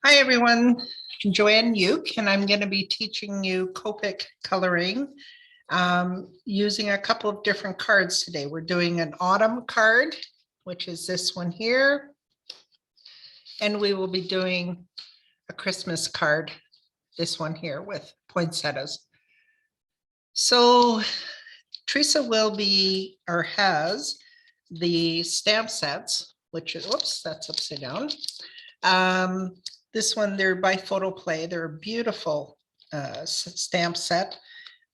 Hi everyone, Joanne and I'm going to be teaching you copic coloring using a couple of different cards today. We're doing an autumn card, which is this one here, and we will be doing a Christmas card, this one here with poinsettias. So Teresa will be, or has, the stamp sets, which is, whoops, that's upside down. This one, they're by Photo Play. They're a beautiful stamp set.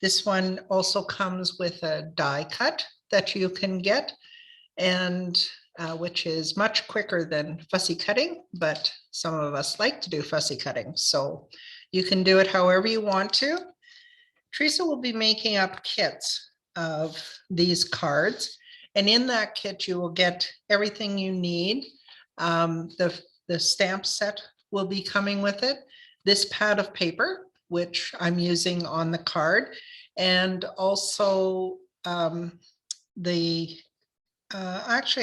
This one also comes with a die cut that you can get, and which is much quicker than fussy cutting, but some of us like to do fussy cutting. So you can do it however you want to. Teresa will be making up kits of these cards, and in that kit you will get everything you need. The stamp set will be coming with it, this pad of paper, which I'm using on the card, and also actually,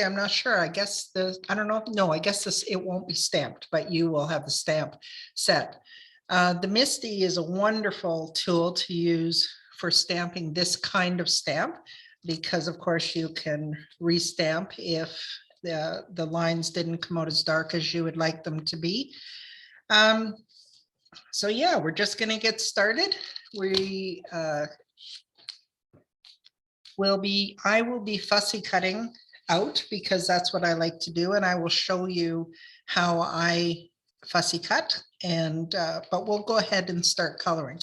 I'm not sure. I guess I don't know. No, I guess it won't be stamped, but you will have the stamp set. The Misty is a wonderful tool to use for stamping this kind of stamp, because of course you can restamp if the lines didn't come out as dark as you would like them to be. So yeah, we're just going to get started. I will be fussy cutting out because that's what I like to do, and I will show you how I fussy cut, and but we'll go ahead and start coloring.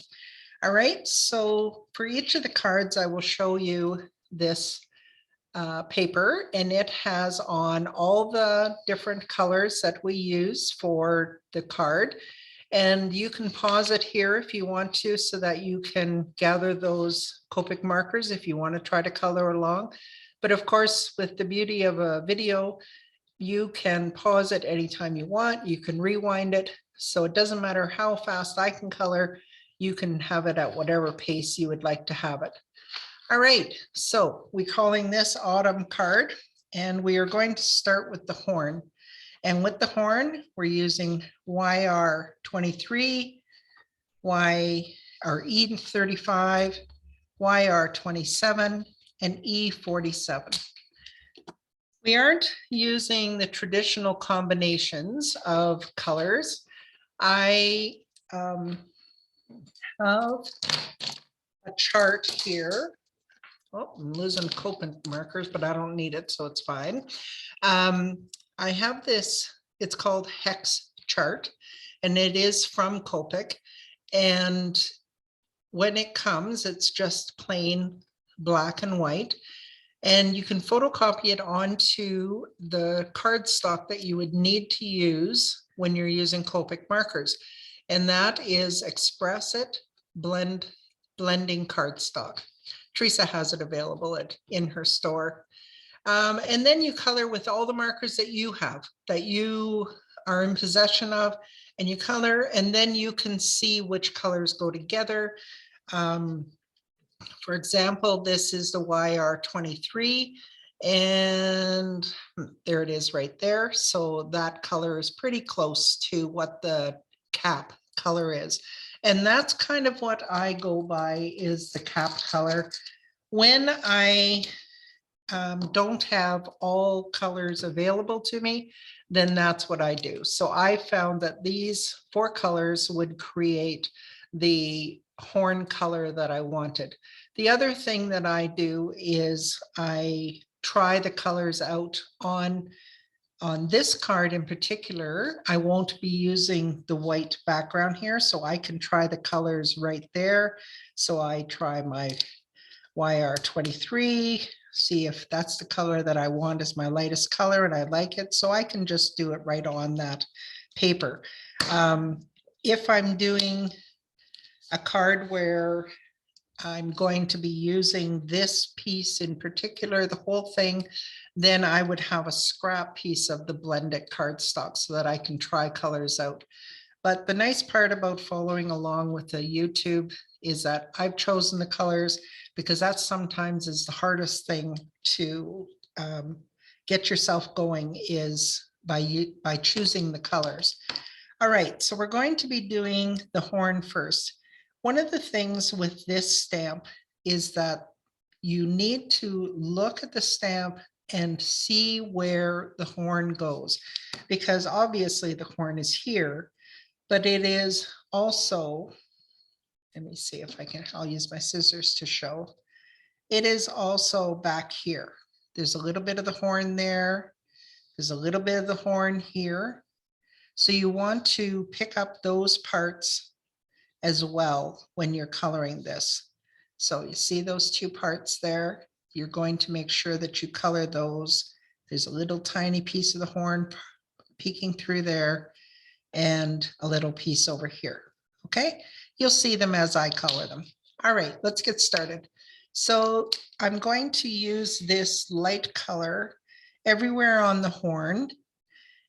All right, so for each of the cards I will show you this paper, and it has on all the different colors that we use for the card, and you can pause it here if you want to, so that you can gather those copic markers if you want to try to color along. But of course, with the beauty of a video, you can pause it anytime you want. You can rewind it, so it doesn't matter how fast I can color, you can have it at whatever pace you would like to have it. All right, so we're calling this autumn card, and we are going to start with the horn. And with the horn, we're using YR23, E35, YR27, and E47. We aren't using the traditional combinations of colors. I have a chart here. Oh, I'm losing copic markers, but I don't need it, so it's fine. I have this, it's called Hex Chart, and it is from Copic. And when it comes, it's just plain black and white. And you can photocopy it onto the cardstock that you would need to use when you're using Copic markers. And that is Express It blending cardstock. Teresa has it available in her store. And then you color with all the markers that you have, that you are in possession of, and you color, and then you can see which colors go together. For example, this is the YR23, and there it is right there. So that color is pretty close to what the cap color is. And that's kind of what I go by, is the cap color. When I don't have all colors available to me, then that's what I do. So I found that these 4 colors would create the horn color that I wanted. The other thing that I do is I try the colors out on this card in particular. I won't be using the white background here, so I can try the colors right there. So I try my YR23, see if that's the color that I want as my lightest color and I like it. So I can just do it right on that paper. If I'm doing a card where I'm going to be using this piece in particular, the whole thing, then I would have a scrap piece of the blended cardstock so that I can try colors out. But the nice part about following along with the YouTube is that I've chosen the colors, because that sometimes is the hardest thing to get yourself going, is by choosing the colors. All right, so we're going to be doing the horn first. One of the things with this stamp is that you need to look at the stamp and see where the horn goes, because obviously the horn is here, but it is also, let me see if I can, I'll use my scissors to show. It is also back here. There's a little bit of the horn there. There's a little bit of the horn here. So you want to pick up those parts as well when you're coloring this. So you see those two parts there. You're going to make sure that you color those. There's a little tiny piece of the horn peeking through there and a little piece over here. Okay, you'll see them as I color them. All right, let's get started. So I'm going to use this light color everywhere on the horn,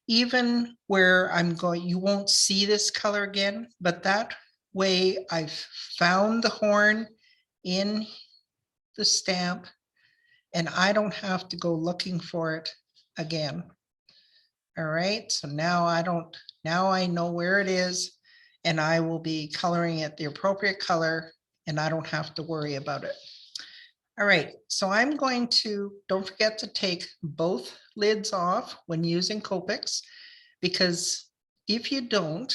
even where I'm going, you won't see this color again, but that way I've found the horn in the stamp and I don't have to go looking for it again. All right, so now I know where it is and I will be coloring it the appropriate color and I don't have to worry about it. All right, so I'm going to, don't forget to take both lids off when using Copics, because if you don't,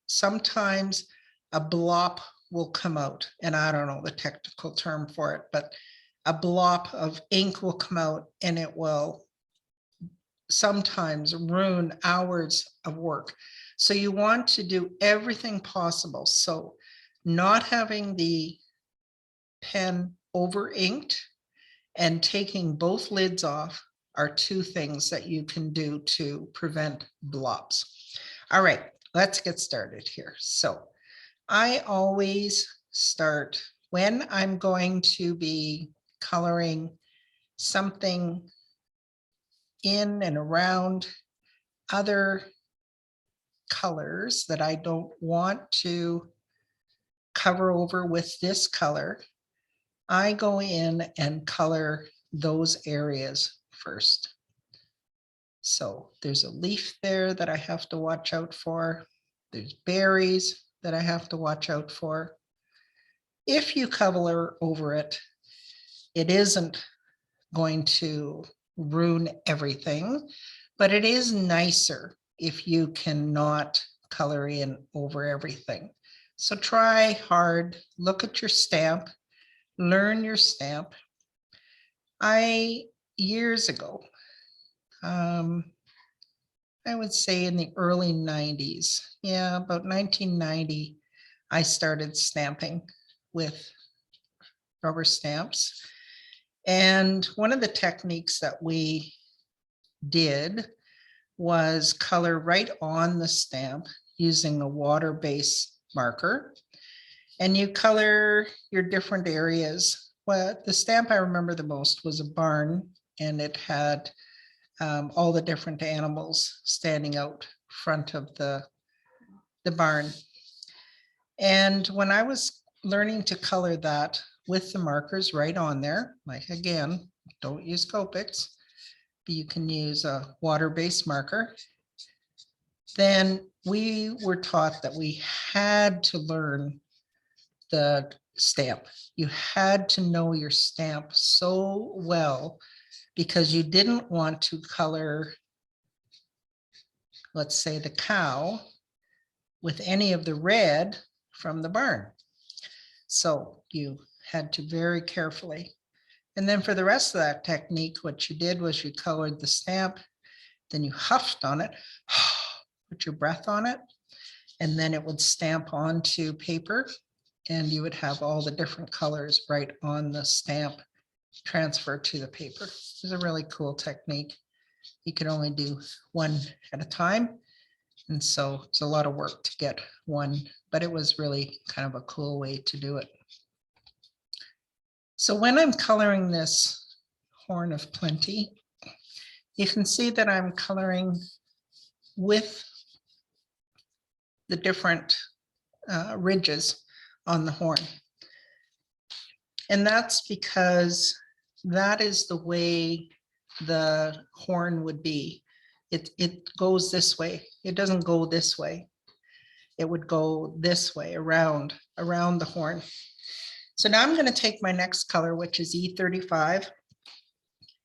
sometimes a blop will come out, and I don't know the technical term for it, but a blop of ink will come out and it will sometimes ruin hours of work. So you want to do everything possible. So not having the pen over inked and taking both lids off are two things that you can do to prevent blops. All right, let's get started here. So I always start when I'm going to be coloring something in and around other colors that I don't want to cover over with this color. I go in and color those areas first. So there's a leaf there that I have to watch out for. There's berries that I have to watch out for. If you color over it, it isn't going to ruin everything, but it is nicer if you cannot color in over everything. So try hard, look at your stamp, learn your stamp. Years ago, I would say in the early 90s, yeah, about 1990, I started stamping with rubber stamps. And one of the techniques that we did was color right on the stamp using a water-based marker. And you color your different areas. Well, the stamp I remember the most was a barn, and it had all the different animals standing out front of the barn. And when I was learning to color that with the markers right on there, like again, don't use Copics, but you can use a water-based marker, then we were taught that we had to learn the stamp. You had to know your stamp so well because you didn't want to color, let's say, the cow with any of the red from the barn. So you had to very carefully. And then for the rest of that technique, what you did was you colored the stamp, then you huffed on it, put your breath on it, and then it would stamp onto paper and you would have all the different colors right on the stamp transfer to the paper. It's a really cool technique. You can only do one at a time. And so it's a lot of work to get one, but it was really kind of a cool way to do it. So when I'm coloring this Horn of Plenty, you can see that I'm coloring with the different ridges on the horn. And that's because that is the way the horn would be it goes this way. It doesn't go this way. It would go this way around the horn. So now I'm going to take my next color, which is E35,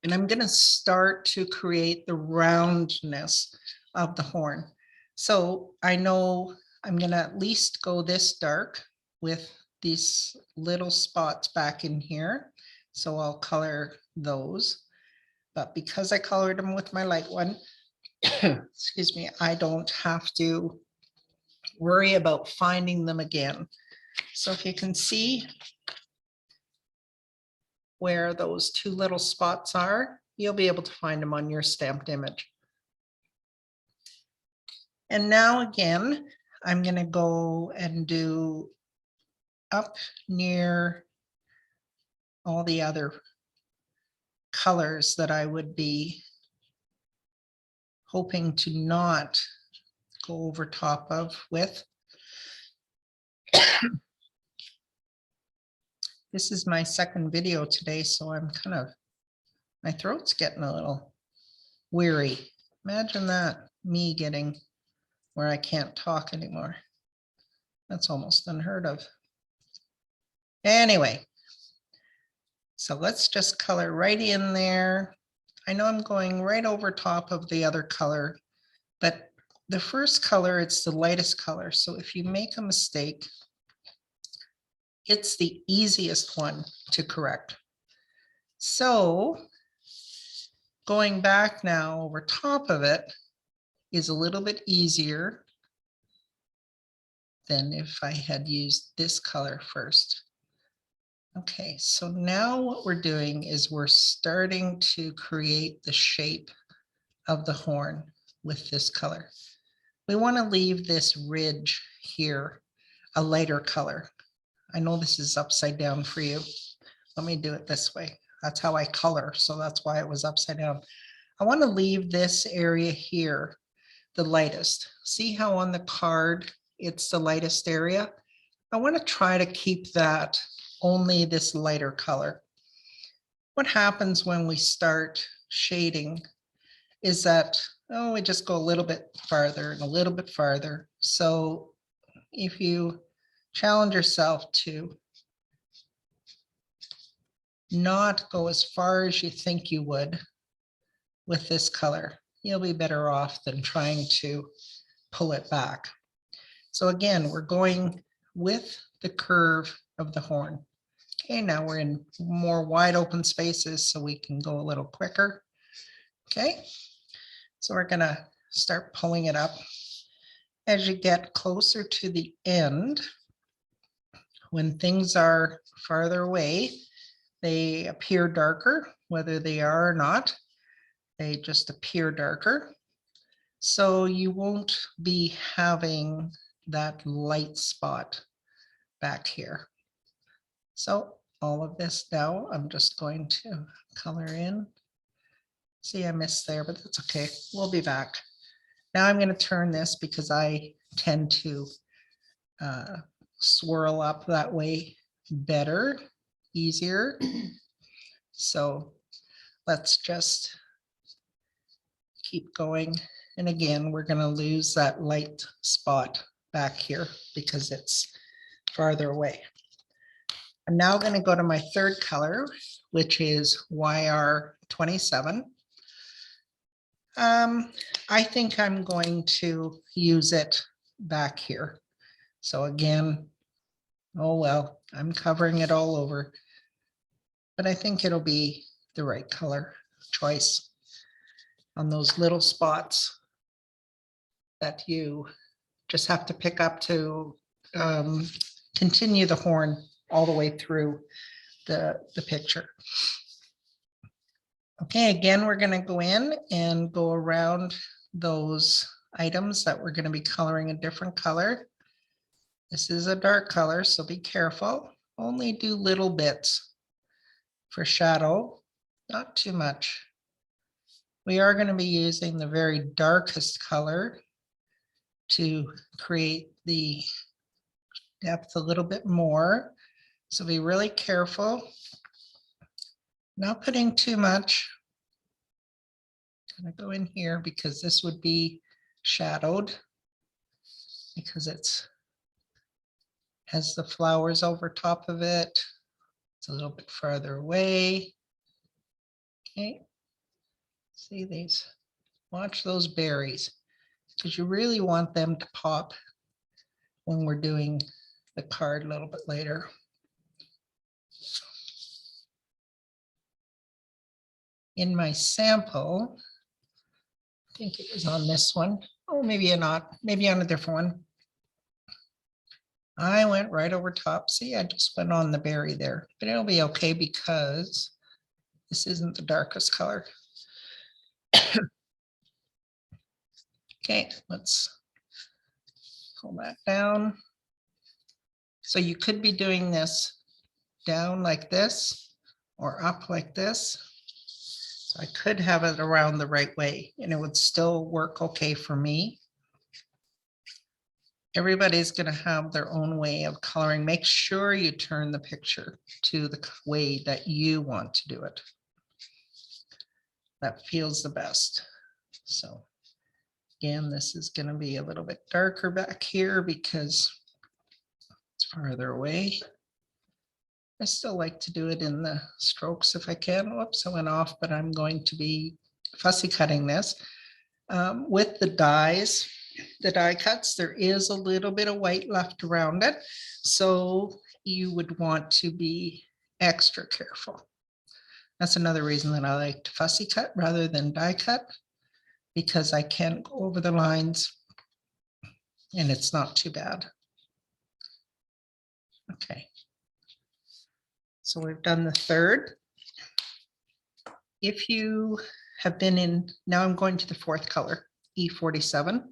and I'm going to start to create the roundness of the horn. So I know I'm going to at least go this dark with these little spots back in here. So I'll color those. But because I colored them with my light one, excuse me, I don't have to worry about finding them again. So if you can see where those two little spots are, you'll be able to find them on your stamped image. And now again, I'm going to go and do up near all the other colors that I would be hoping to not go over top of with. This is my second video today, so I'm my throat's getting a little weary. Imagine that, me getting where I can't talk anymore. That's almost unheard of. Anyway, so let's just color right in there. I know I'm going right over top of the other color, but the first color, it's the lightest color. So if you make a mistake, it's the easiest one to correct. So going back now over top of it is a little bit easier than if I had used this color first. Okay, so now what we're doing is we're starting to create the shape of the horn with this color. We want to leave this ridge here a lighter color. I know this is upside down for you. Let me do it this way. That's how I color, so that's why it was upside down. I want to leave this area here the lightest. See how on the card it's the lightest area? I want to try to keep that only this lighter color. What happens when we start shading is that, oh, we just go a little bit farther and a little bit farther. So if you challenge yourself to not go as far as you think you would with this color, you'll be better off than trying to pull it back. So again, we're going with the curve of the horn. Okay, now we're in more wide open spaces, so we can go a little quicker. Okay, so we're gonna start pulling it up. As you get closer to the end, when things are farther away, they appear darker, whether they are or not. They just appear darker. So you won't be having that light spot back here. So all of this now, I'm just going to color in. See, I missed there, but that's okay. We'll be back. Now I'm going to turn this because I tend to swirl up that way better, easier. So let's just keep going. And again, we're going to lose that light spot back here because it's farther away. I'm now going to go to my third color, which is YR27. I think I'm going to use it back here. So again, oh well, I'm covering it all over, but I think it'll be the right color choice on those little spots that you just have to pick up to continue the horn all the way through the picture. Okay, again, we're going to go in and go around those items that we're going to be coloring a different color. This is a dark color, so be careful. Only do little bits for shadow, not too much. We are going to be using the very darkest color to create the depth a little bit more. So be really careful. Not putting too much. gonna go in here because this would be shadowed because it's has the flowers over top of it. It's a little bit farther away. Okay, see these, watch those berries because you really want them to pop when we're doing the card a little bit later. In my sample, I think it was on this one. Oh, maybe not, maybe on a different one. I went right over top. See, I just went on the berry there, but it'll be okay because this isn't the darkest color. Okay, let's pull that down. So you could be doing this down like this or up like this. So I could have it around the right way and it would still work okay for me. Everybody's going to have their own way of coloring. Make sure you turn the picture to the way that you want to do it. That feels the best. So again, this is going to be a little bit darker back here because it's farther away. I still like to do it in the strokes if I can. Whoops, I went off, but I'm going to be fussy cutting this. With the dies, the die cuts, there is a little bit of white left around it. So you would want to be extra careful. That's another reason that I like to fussy cut rather than die cut, because I can go over the lines and it's not too bad. Okay. So we've done the third. If you have been in, now I'm going to the fourth color, E47.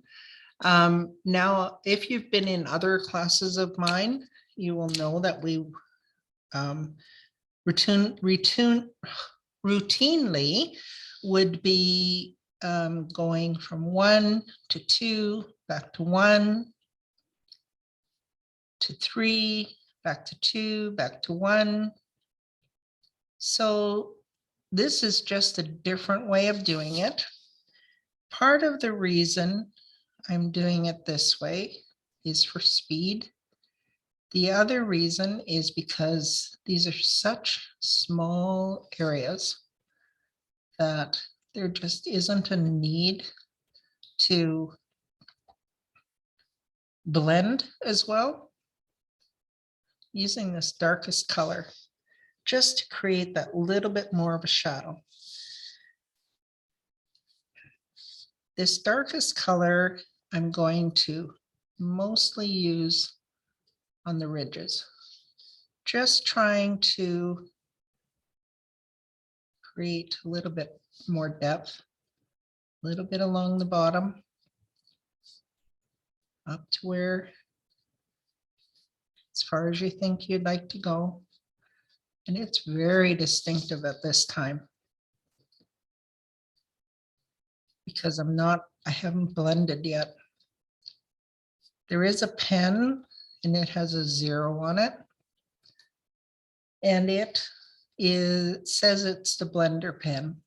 Now, if you've been in other classes of mine, you will know that we routinely would be going from 1 to 2, back to 1 to 3, back to 2, back to 1. So this is just a different way of doing it. Part of the reason I'm doing it this way is for speed. The other reason is because these are such small areas that there just isn't a need to blend as well. Using this darkest color just to create that little bit more of a shadow. This darkest color I'm going to mostly use on the ridges, just trying to create a little bit more depth, a little bit along the bottom, up to where, as far as you think you'd like to go. And it's very distinctive at this time because I haven't blended yet. There is a pen and it has a 0 on it. And it says it's the blender pen.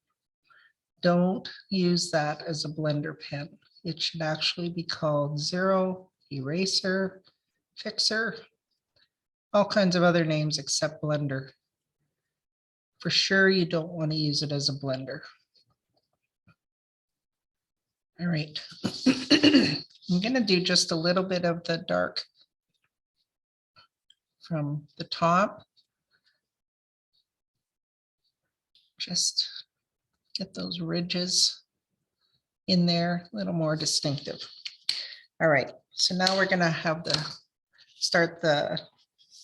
Don't use that as a blender pen. It should actually be called 0, eraser, fixer, all kinds of other names except blender. For sure, you don't want to use it as a blender. All right. I'm going to do just a little bit of the dark from the top. Just get those ridges in there, a little more distinctive. All right, so now we're going to start the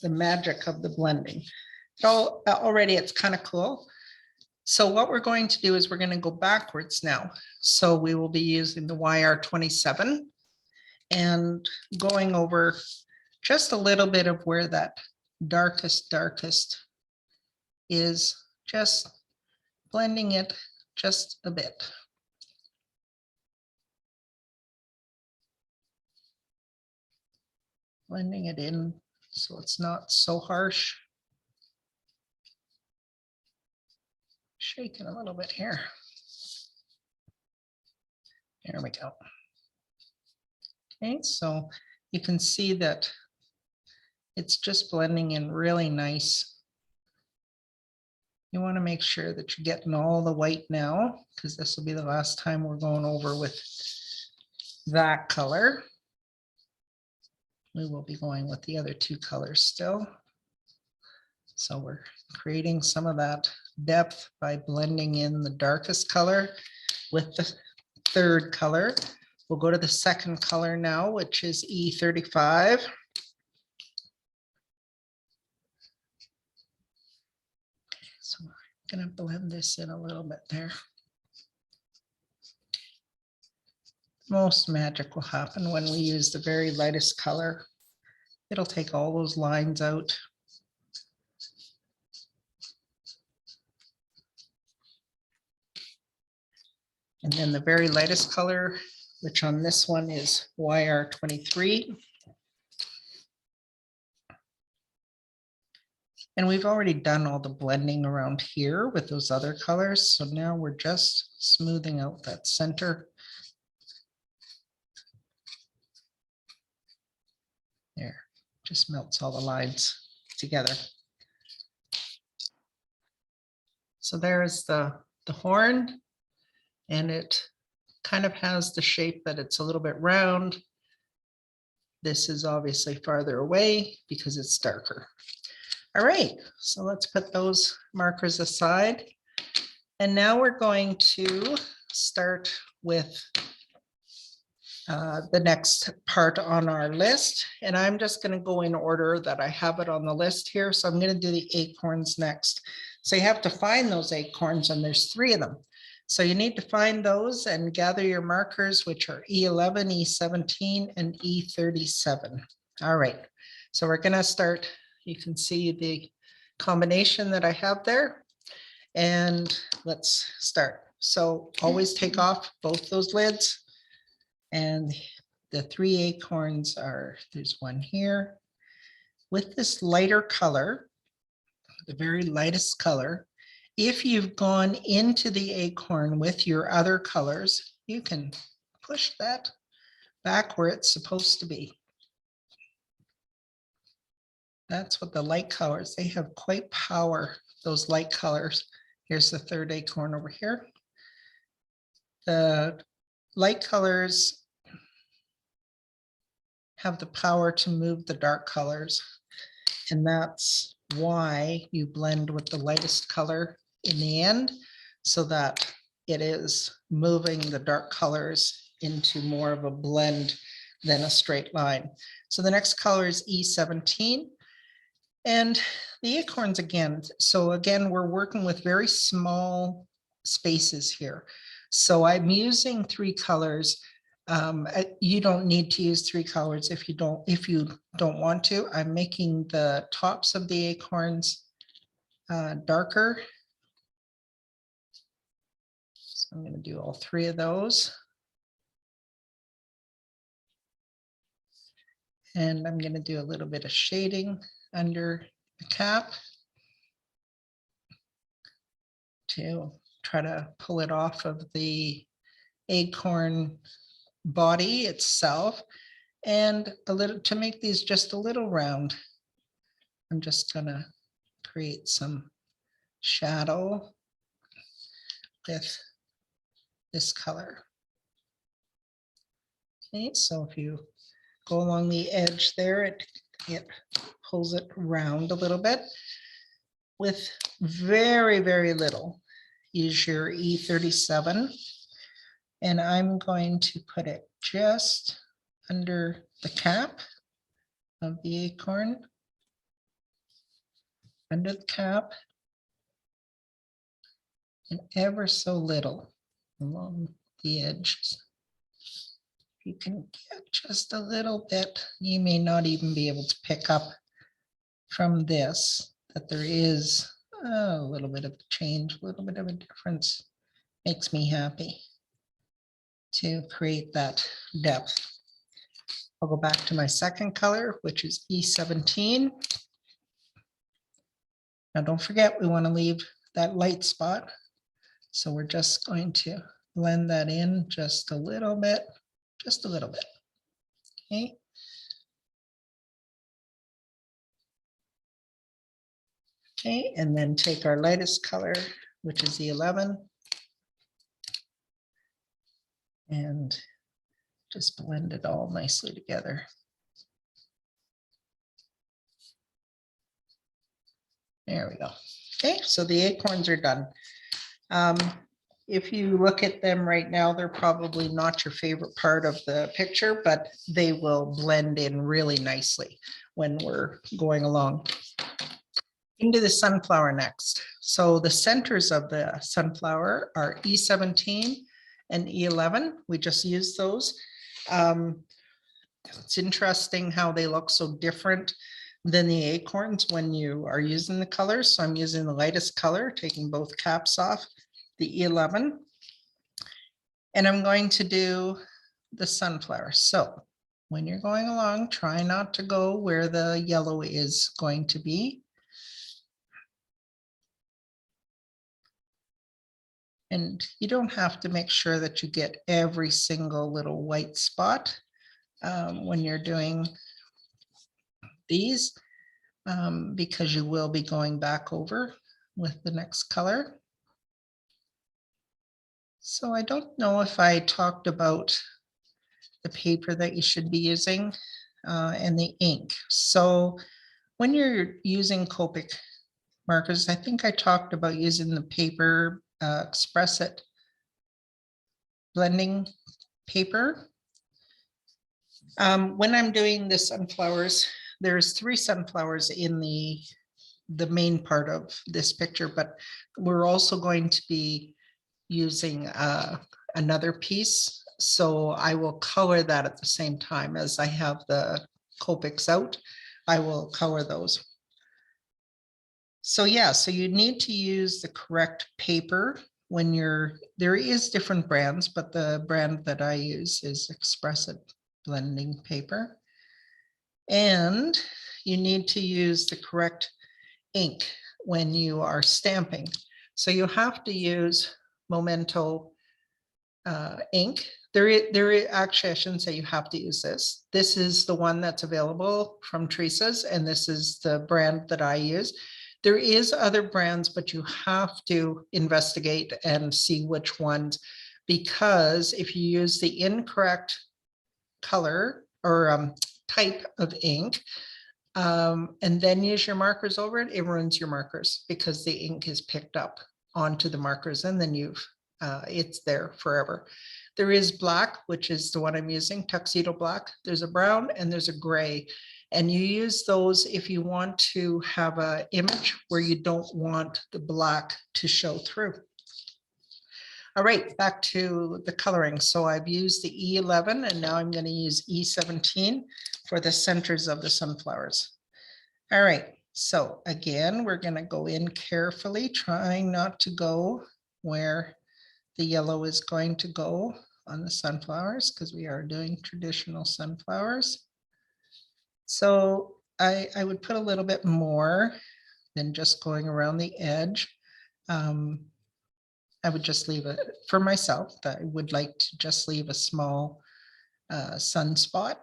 magic of the blending. So already it's kind of cool. So what we're going to do is we're going to go backwards now. So we will be using the YR27 and going over just a little bit of where that darkest is, just blending it just a bit. Blending it in so it's not so harsh. Shaking a little bit here. There we go. Okay, so you can see that it's just blending in really nice. You want to make sure that you're getting all the white now, because this will be the last time we're going over with that color. We will be going with the other two colors still. So we're creating some of that depth by blending in the darkest color with the third color. We'll go to the second color now, which is E35. So I'm going to blend this in a little bit there. Most magic will happen when we use the very lightest color. It'll take all those lines out. And then the very lightest color, which on this one is YR23. And we've already done all the blending around here with those other colors. So now we're just smoothing out that center. There, just melts all the lines together. So there's the horn, and it kind of has the shape that it's a little bit round. This is obviously farther away because it's darker. All right, so let's put those markers aside. And now we're going to start with the next part on our list. And I'm just going to go in order that I have it on the list here. So I'm going to do the acorns next. So you have to find those acorns, and there's 3 of them. So you need to find those and gather your markers, which are E11, E17, and E37. All right, so we're going to start. You can see the combination that I have there. And let's start. So always take off both those lids. And the 3 acorns are, there's one here. With this lighter color, the very lightest color, if you've gone into the acorn with your other colors, you can push that back where it's supposed to be. That's what the light colors, they have quite power, those light colors. Here's the 3rd acorn over here. The light colors have the power to move the dark colors. And that's why you blend with the lightest color in the end, so that it is moving the dark colors into more of a blend than a straight line. So the next color is E17. And the acorns again. So again, we're working with very small spaces here. So I'm using 3 colors. You don't need to use 3 colors if you don't want to. I'm making the tops of the acorns darker. So I'm going to do all 3 of those. And I'm going to do a little bit of shading under the cap to try to pull it off of the acorn body itself, and a little to make these just a little round. I'm just gonna create some shadow with this color. Okay, so if you go along the edge there, it pulls it round a little bit. With very, very little, use your E37. And I'm going to put it just under the cap of the acorn, under the cap, and ever so little along the edges. If you can get just a little bit, you may not even be able to pick up from this that there is a little bit of a change, a little bit of a difference. Makes me happy to create that depth. I'll go back to my second color, which is E17. Now don't forget, we want to leave that light spot. So we're just going to blend that in just a little bit, just a little bit. Okay. Okay, and then take our lightest color, which is the 11, and just blend it all nicely together. There we go. Okay, so the acorns are done. If you look at them right now, they're probably not your favorite part of the picture, but they will blend in really nicely when we're going along. Into the sunflower next. So the centers of the sunflower are E17 and E11. We just use those. It's interesting how they look so different than the acorns when you are using the colors. So I'm using the lightest color, taking both caps off, the E11. And I'm going to do the sunflower. So when you're going along, try not to go where the yellow is going to be. And you don't have to make sure that you get every single little white spot when you're doing these, because you will be going back over with the next color. So I don't know if I talked about the paper that you should be using and the ink. So when you're using Copic markers, I think I talked about using the paper Express It blending paper. When I'm doing the sunflowers, there's 3 sunflowers in the main part of this picture, but we're also going to be using another piece. So I will color that at the same time as I have the Copics out. I will color those. So yeah, so you need to use the correct paper when there is different brands, but the brand that I use is Express It blending paper. And you need to use the correct ink when you are stamping. So you have to use Memento ink. Actually, I shouldn't say you have to use this. This is the one that's available from Teresa's, and this is the brand that I use. There is other brands, but you have to investigate and see which ones, because if you use the incorrect color or type of ink, and then use your markers over it, it ruins your markers because the ink is picked up onto the markers, and then it's there forever. There is black, which is the one I'm using, tuxedo black. There's a brown and there's a gray. And you use those if you want to have an image where you don't want the black to show through. All right, back to the coloring. So I've used the E11 and now I'm going to use E17 for the centers of the sunflowers. All right, so again, we're going to go in carefully, trying not to go where the yellow is going to go on the sunflowers, because we are doing traditional sunflowers. So I would put a little bit more than just going around the edge. I would just leave it for myself. I would like to just leave a small sunspot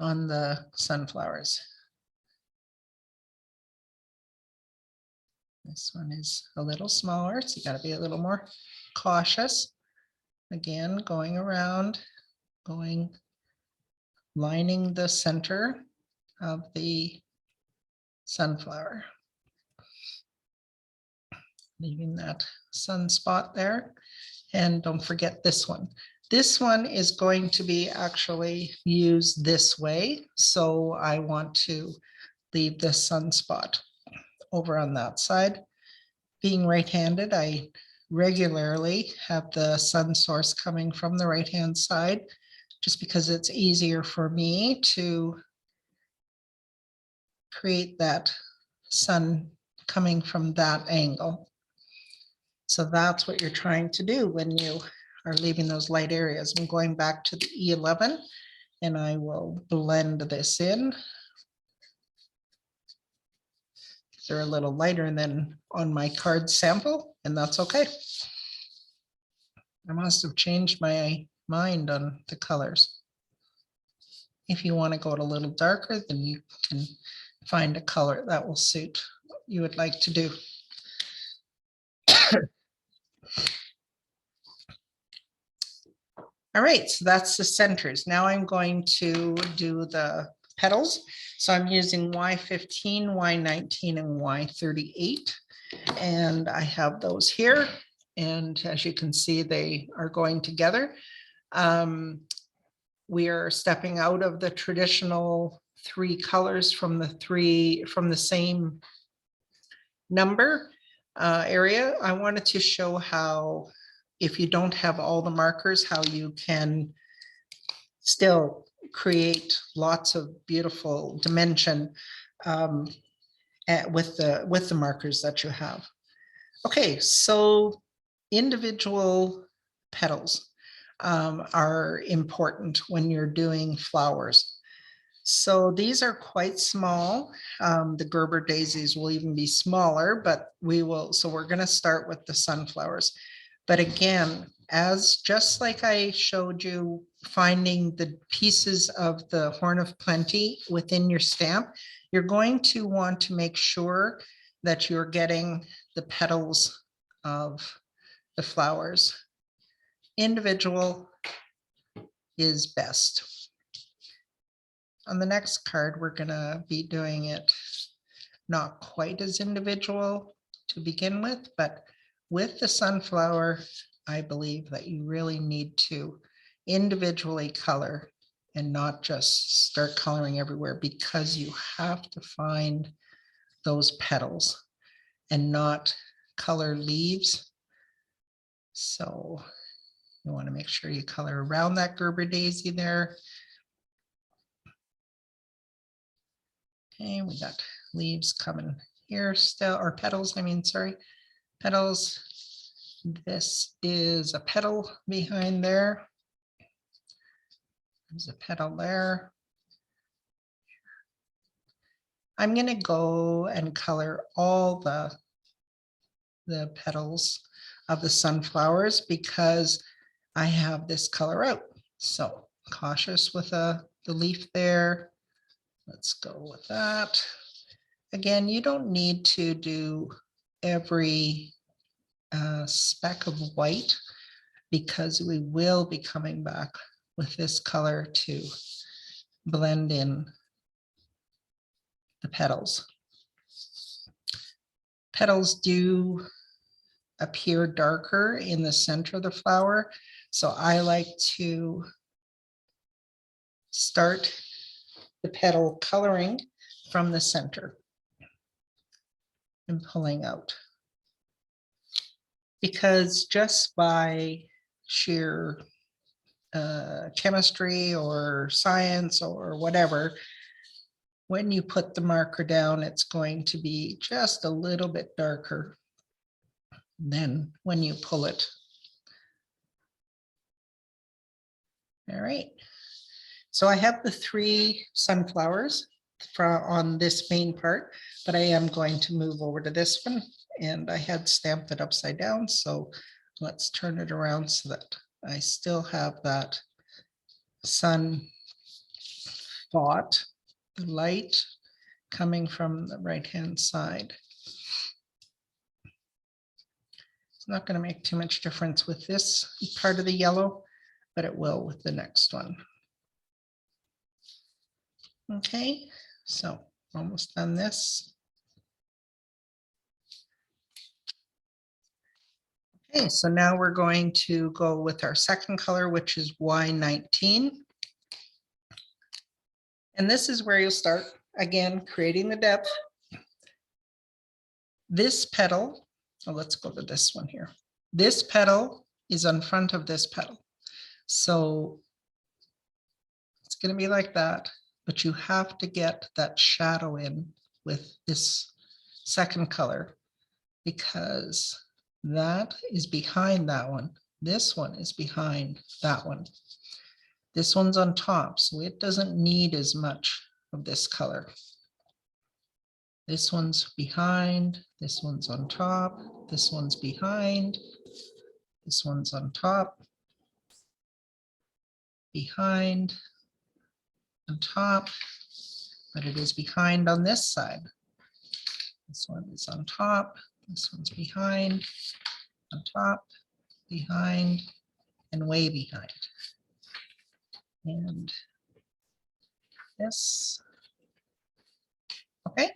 on the sunflowers. This one is a little smaller, so you got to be a little more cautious. Again, going around, lining the center of the sunflower. Leaving that sunspot there. And don't forget this one. This one is going to be actually used this way. So I want to leave the sunspot over on that side. Being right-handed, I regularly have the sun source coming from the right-hand side, just because it's easier for me to create that sun coming from that angle. So that's what you're trying to do when you are leaving those light areas. I'm going back to the E11 and I will blend this in. They're a little lighter than on my card sample, and that's okay. I must have changed my mind on the colors. If you want to go a little darker, then you can find a color that will suit what you would like to do. All right, so that's the centers. Now I'm going to do the petals. So I'm using Y15, Y19, and Y38. And I have those here. And as you can see, they are going together. We are stepping out of the traditional 3 colors from the same number area. I wanted to show how, if you don't have all the markers, how you can still create lots of beautiful dimension with the markers that you have. Okay, so individual petals are important when you're doing flowers. So these are quite small. The Gerber Daisies will even be smaller, but so we're going to start with the sunflowers. But again, just like I showed you, finding the pieces of the Horn of Plenty within your stamp, you're going to want to make sure that you're getting the petals of the flowers. Individual is best. On the next card, we're going to be doing it not quite as individual to begin with, but with the sunflower, I believe that you really need to individually color and not just start coloring everywhere, because you have to find those petals and not color leaves. So you want to make sure you color around that Gerber Daisy there. Okay, we got leaves coming here still, or petals, I mean, sorry, petals. This is a petal behind there. There's a petal there. I'm going to go and color all the petals of the sunflowers because I have this color out. So cautious with the leaf there. Let's go with that. Again, you don't need to do every speck of white, because we will be coming back with this color to blend in the petals. Petals do appear darker in the center of the flower, so I like to start the petal coloring from the center and pulling out, because just by sheer chemistry or science or whatever, when you put the marker down, it's going to be just a little bit darker than when you pull it. All right, so I have the 3 sunflowers on this main part, but I am going to move over to this one, and I had stamped it upside down, so let's turn it around so that I still have that sun spot, the light coming from the right-hand side. It's not going to make too much difference with this part of the yellow, but it will with the next one. Okay, so almost done this. Okay, so now we're going to go with our second color, which is Y19. And this is where you'll start, again, creating the depth. This petal, so let's go to this one here. This petal is in front of this petal. So it's going to be like that, but you have to get that shadow in with this second color, because that is behind that one. This one is behind that one. This one's on top, so it doesn't need as much of this color. This one's behind, this one's on top, this one's behind, This one's on top, behind, on top, but it is behind on this side. This one is on top, this one's behind, on top, behind, and way behind. And this. Okay,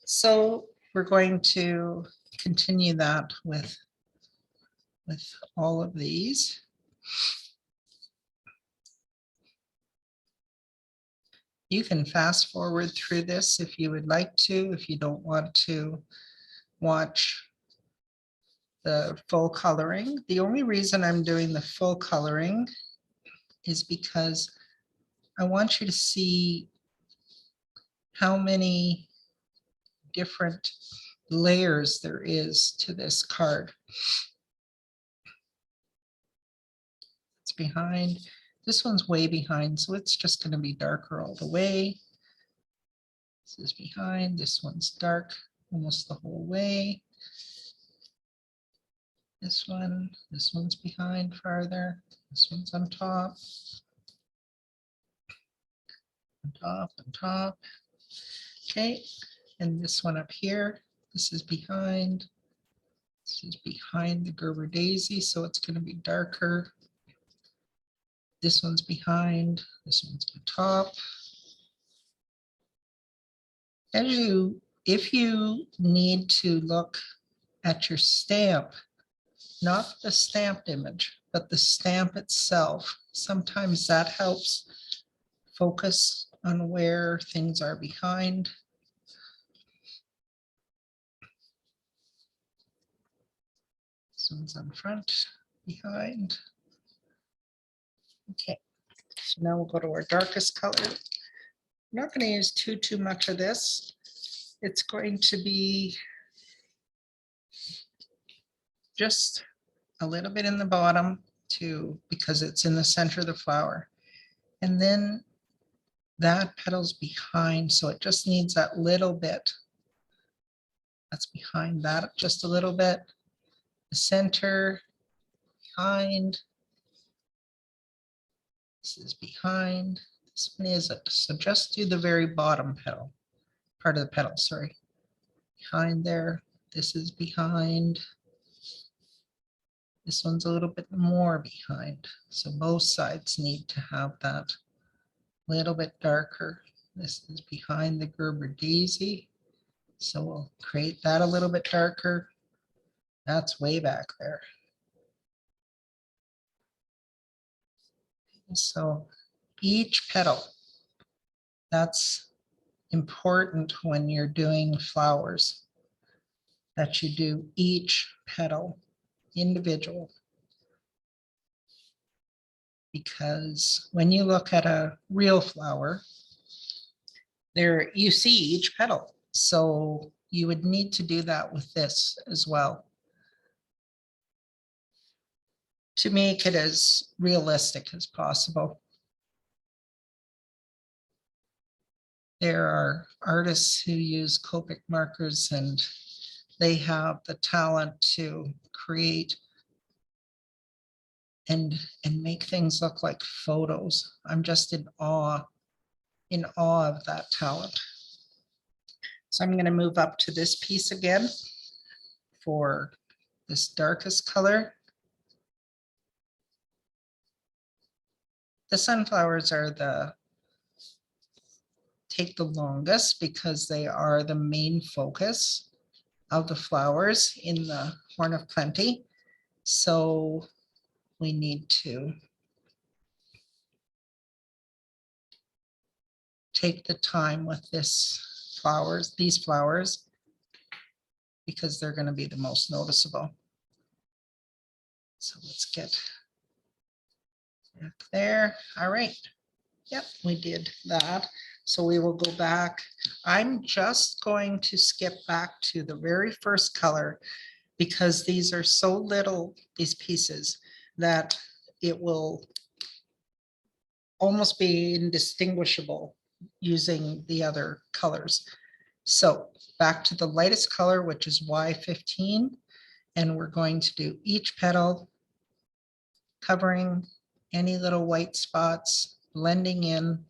so we're going to continue that with all of these. You can fast forward through this if you would like to, if you don't want to watch the full coloring. The only reason I'm doing the full coloring is because I want you to see how many different layers there is to this card. It's behind. This one's way behind, so it's just going to be darker all the way. This is behind. This one's dark almost the whole way. This one's behind farther. This one's on top. On top, on top. Okay, and this one up here, this is behind. This is behind the Gerber Daisy, so it's going to be darker. This one's behind, this one's on top. If you need to look at your stamp, not the stamped image, but the stamp itself, sometimes that helps focus on where things are behind. This one's on front, behind. Okay, so now we'll go to our darkest color. I'm not going to use too much of this. It's going to be just a little bit in the bottom too, because it's in the center of the flower. And then that petal's behind, so it just needs that little bit. That's behind that just a little bit. The center, behind. This is behind. This one isn't. So just do the very bottom petal, part of the petal, sorry. Behind there. This is behind. This one's a little bit more behind. So both sides need to have that little bit darker. This is behind the Gerber Daisy. So we'll create that a little bit darker. That's way back there. So each petal, that's important when you're doing flowers, that you do each petal individual. Because when you look at a real flower, there you see each petal. So you would need to do that with this as well, to make it as realistic as possible. There are artists who use copic markers and they have the talent to create and make things look like photos. I'm just in awe of that talent. So I'm going to move up to this piece again for this darkest color. The sunflowers are take the longest because they are the main focus of the flowers in the Horn of Plenty. So we need to take the time with these flowers, because they're going to be the most noticeable. So let's get back there. All right. Yep, we did that. So we will go back. I'm just going to skip back to the very first color because these are so little, these pieces, that it will almost be indistinguishable using the other colors. So back to the lightest color, which is Y15, and we're going to do each petal covering any little white spots, blending in.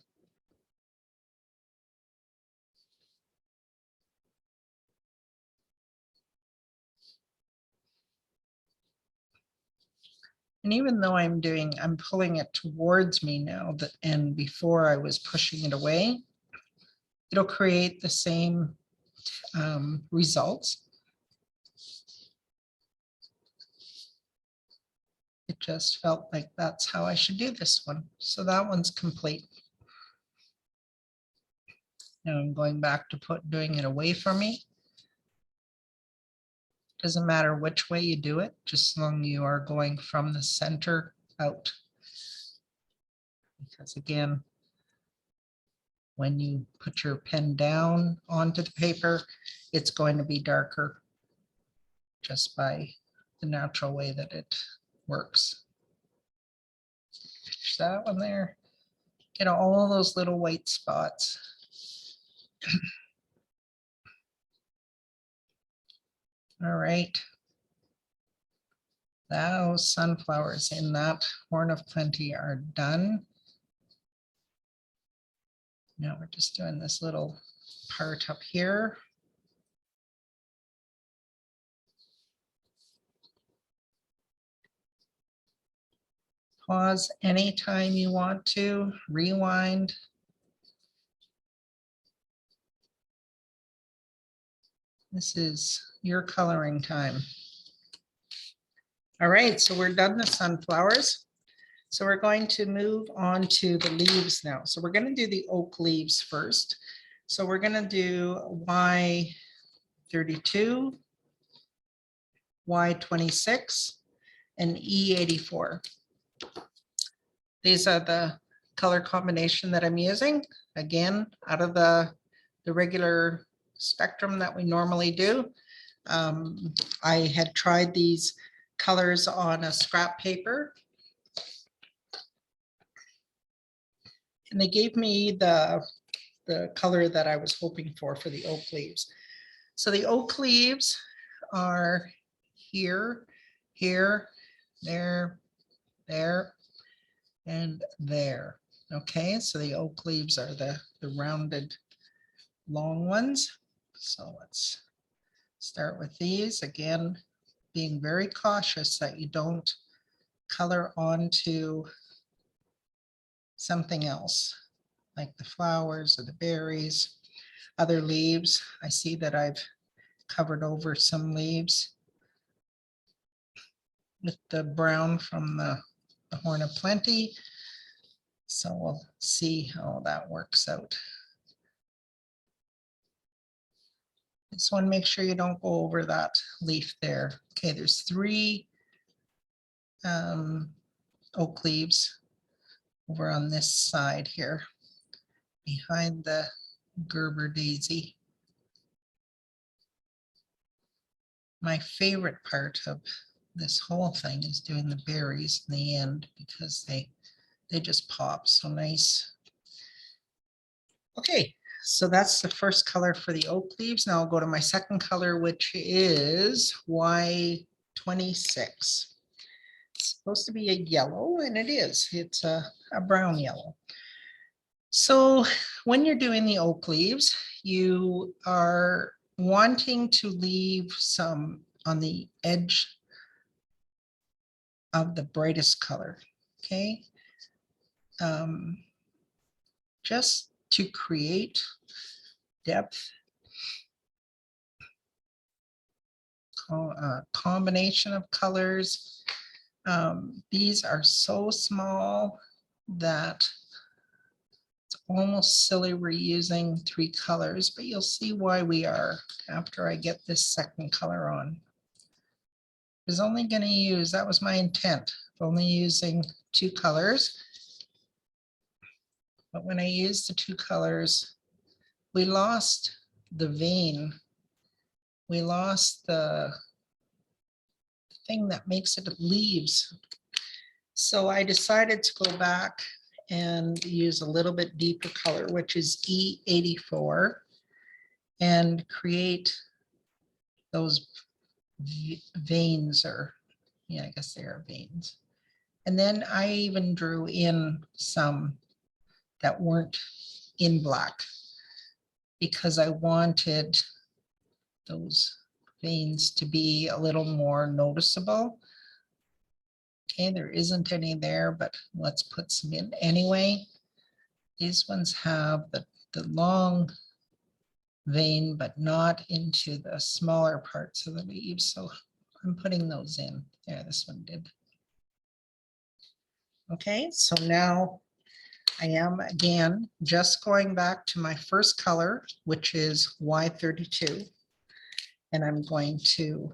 And even though I'm pulling it towards me now, and before I was pushing it away, it'll create the same results. It just felt like that's how I should do this one. So that one's complete. Now I'm going back to doing it away from me. Doesn't matter which way you do it, just as long as you are going from the center out. Because again, when you put your pen down onto the paper, it's going to be darker just by the natural way that it works. Finish that one there. Get all those little white spots. All right. Those sunflowers in that horn of plenty are done. Now we're just doing this little part up here. Pause anytime you want to, rewind. This is your coloring time. All right, so we're done the sunflowers. So we're going to move on to the leaves now. So we're going to do the oak leaves first. So we're going to do Y32, Y26, and E84. These are the color combination that I'm using. Again, out of the regular spectrum that we normally do. I had tried these colors on a scrap paper. And they gave me the color that I was hoping for the oak leaves. So the oak leaves are here, here, there, there, and there. Okay, so the oak leaves are the rounded long ones. So let's start with these. Again, being very cautious that you don't color onto something else, like the flowers or the berries, other leaves. I see that I've covered over some leaves with the brown from the horn of plenty. So we'll see how that works out. This one, make sure you don't go over that leaf there. Okay, there's 3 oak leaves over on this side here behind the Gerber daisy. My favorite part of this whole thing is doing the berries in the end because they just pop so nice. Okay, so that's the first color for the oak leaves. Now I'll go to my second color, which is Y26. It's supposed to be a yellow, and it is. It's a brown yellow. So when you're doing the oak leaves, you are wanting to leave some on the edge of the brightest color, okay? Just to create depth, combination of colors. These are so small that it's almost silly we're using 3 colors, but you'll see why we are after I get this second color on. I was only going to use, that was my intent, only using 2 colors. But when I used the 2 colors, we lost the vein. We lost the thing that makes it leaves. So I decided to go back and use a little bit deeper color, which is E84, and create those veins, or yeah, I guess they are veins. And then I even drew in some that weren't in black because I wanted those veins to be a little more noticeable. Okay, there isn't any there, but let's put some in anyway. These ones have the long vein, but not into the smaller parts of the leaves. So I'm putting those in. Yeah, this one did. Okay, so now I am again just going back to my first color, which is Y32. And I'm going to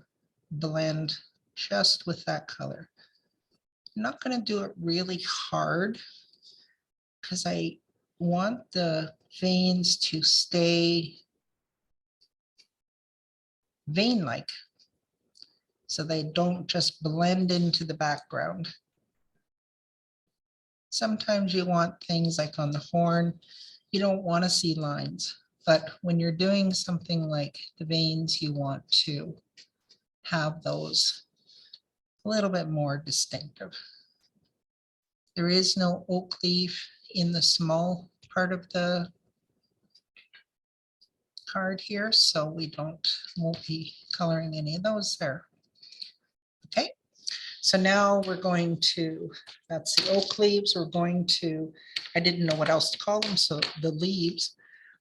blend just with that color. I'm not going to do it really hard because I want the veins to stay vein-like so they don't just blend into the background. Sometimes you want things like on the horn, you don't want to see lines, but when you're doing something like the veins, you want to have those a little bit more distinctive. There is no oak leaf in the small part of the card here, so we won't be coloring any of those there. Okay, so now we're going to, that's the oak leaves. We're going to, I didn't know what else to call them, so the leaves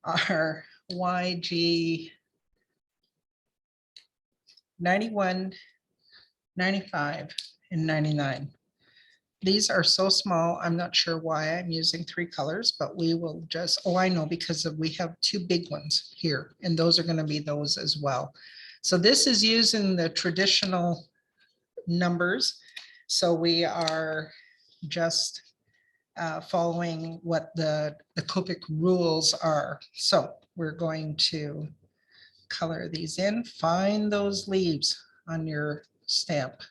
are YG 91, 95, and 99. These are so small, I'm not sure why I'm using 3 colors, but we will just, oh, I know, because we have 2 big ones here, and those are going to be those as well. So this is using the traditional numbers. So we are just following what the copic rules are. So we're going to color these in, find those leaves on your stamp.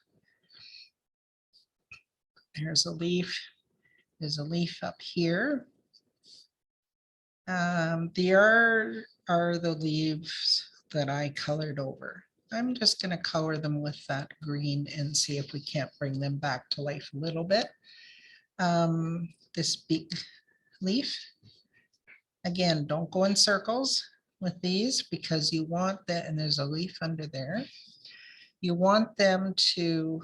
There's a leaf. There's a leaf up here. There are the leaves that I colored over. I'm just going to color them with that green and see if we can't bring them back to life a little bit. This big leaf, again, don't go in circles with these because you want that, and there's a leaf under there. You want them to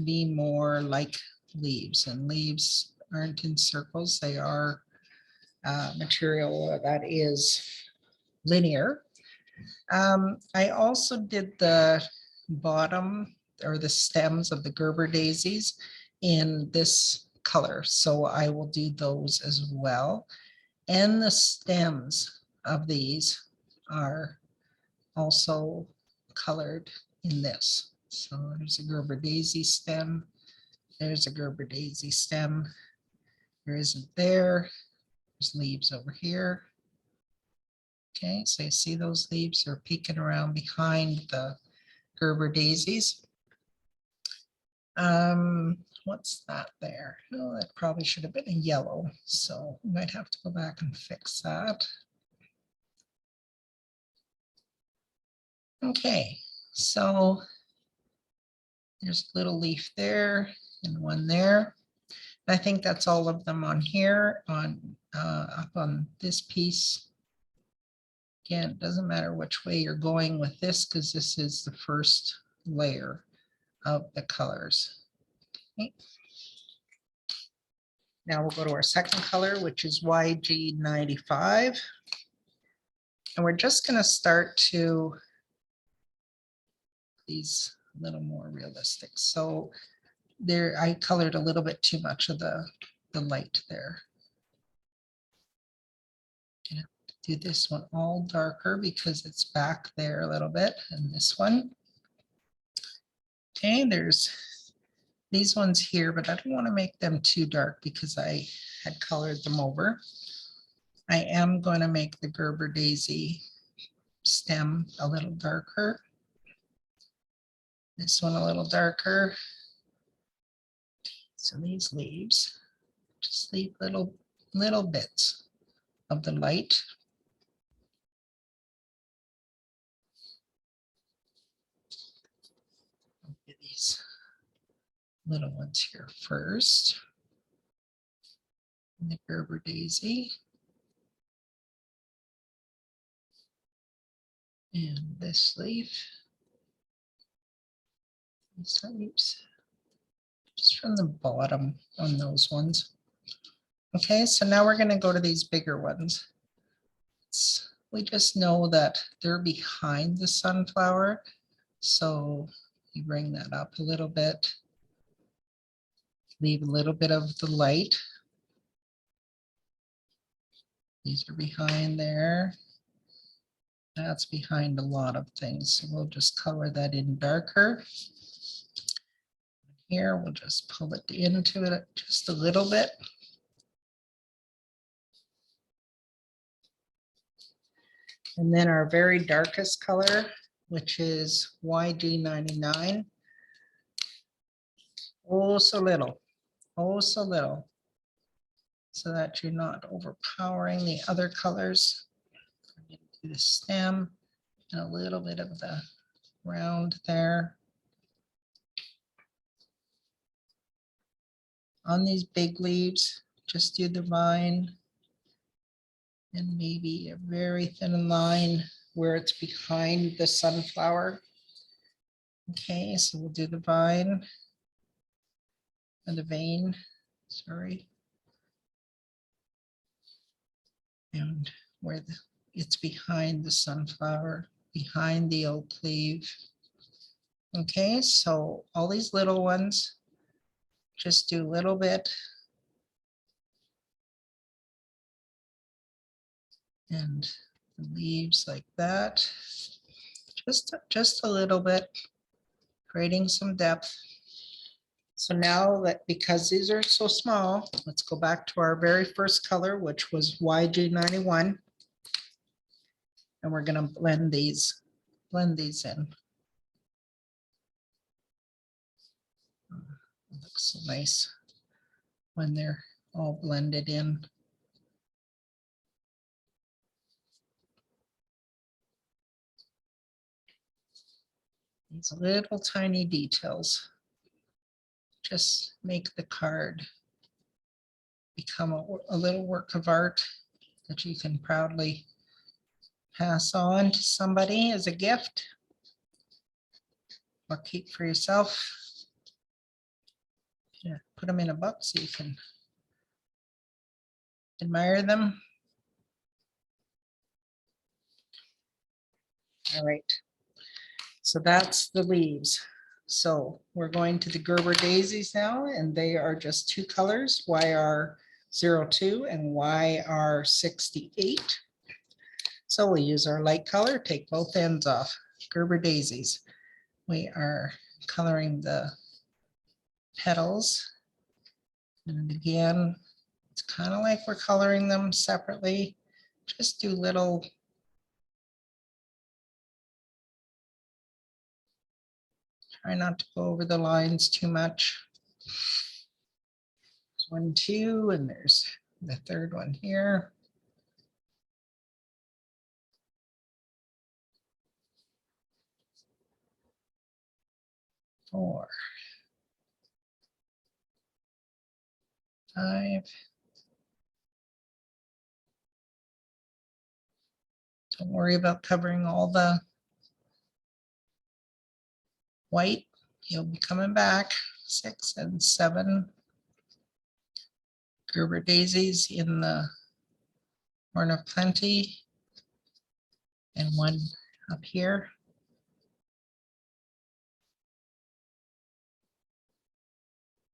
be more like leaves, and leaves aren't in circles. They are material that is linear. I also did the bottom or the stems of the Gerber daisies in this color, so I will do those as well. And the stems of these are also colored in this. So there's a Gerber daisy stem. There's a Gerber daisy stem. There isn't there. There's leaves over here. Okay, so you see those leaves are peeking around behind the Gerber daisies. What's that there? Oh, that probably should have been a yellow, so we might have to go back and fix that. Okay, so there's a little leaf there and one there. I think that's all of them on here, on up on this piece. Again, it doesn't matter which way you're going with this because this is the first layer of the colors. Okay. Now we'll go to our second color, which is YG95. And we're just going to start to these a little more realistic. So there, I colored a little bit too much of the light there. Gonna do this one all darker because it's back there a little bit, and this one. Okay, there's these ones here, but I don't want to make them too dark because I had colored them over. I am going to make the Gerber daisy stem a little darker. This one a little darker. So these leaves, just leave little bits of the light. These little ones here first. And the Gerber Daisy. And this leaf. These leaves. Just from the bottom on those ones. Okay, so now we're going to go to these bigger ones. We just know that they're behind the sunflower. So you bring that up a little bit. Leave a little bit of the light. These are behind there. That's behind a lot of things. So we'll just color that in darker. Here, we'll just pull it into it just a little bit. And then our very darkest color, which is YG99. Oh, so little. Oh, so little. So that you're not overpowering the other colors. The stem and a little bit of the round there. On these big leaves, just do the vine and maybe a very thin line where it's behind the sunflower. Okay, so we'll do the vine and the vein, sorry. And where it's behind the sunflower, behind the oak leaf. Okay, so all these little ones, just do a little bit. And the leaves like that. Just a little bit, creating some depth. So now that, because these are so small, let's go back to our very first color, which was YG91. And we're going to blend these in. It looks so nice when they're all blended in. These little tiny details just make the card become a little work of art that you can proudly pass on to somebody as a gift or keep for yourself. Yeah, put them in a book so you can admire them. All right, so that's the leaves. So we're going to the Gerber Daisies now, and they are just two colors, YR02 and YR68. So we'll use our light color, take both ends off. Gerber Daisies. We are coloring the petals. And again, it's kind of like we're coloring them separately. Just do little try not to go over the lines too much. 1, 2, and there's the third one here. Four, 5. Don't worry about covering all the white. You'll be coming back. 6 and 7. Gerber Daisies in the Horn of Plenty. And 1 up here.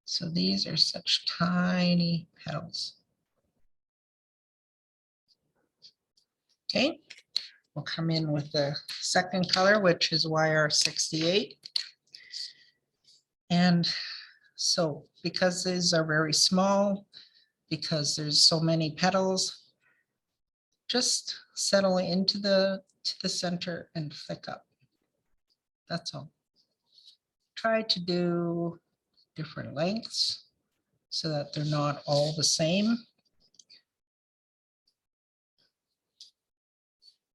So these are such tiny petals. Okay, we'll come in with the second color, which is YR68. And so because these are very small, because there's so many petals, just settle into the center and flick up. That's all. Try to do different lengths so that they're not all the same.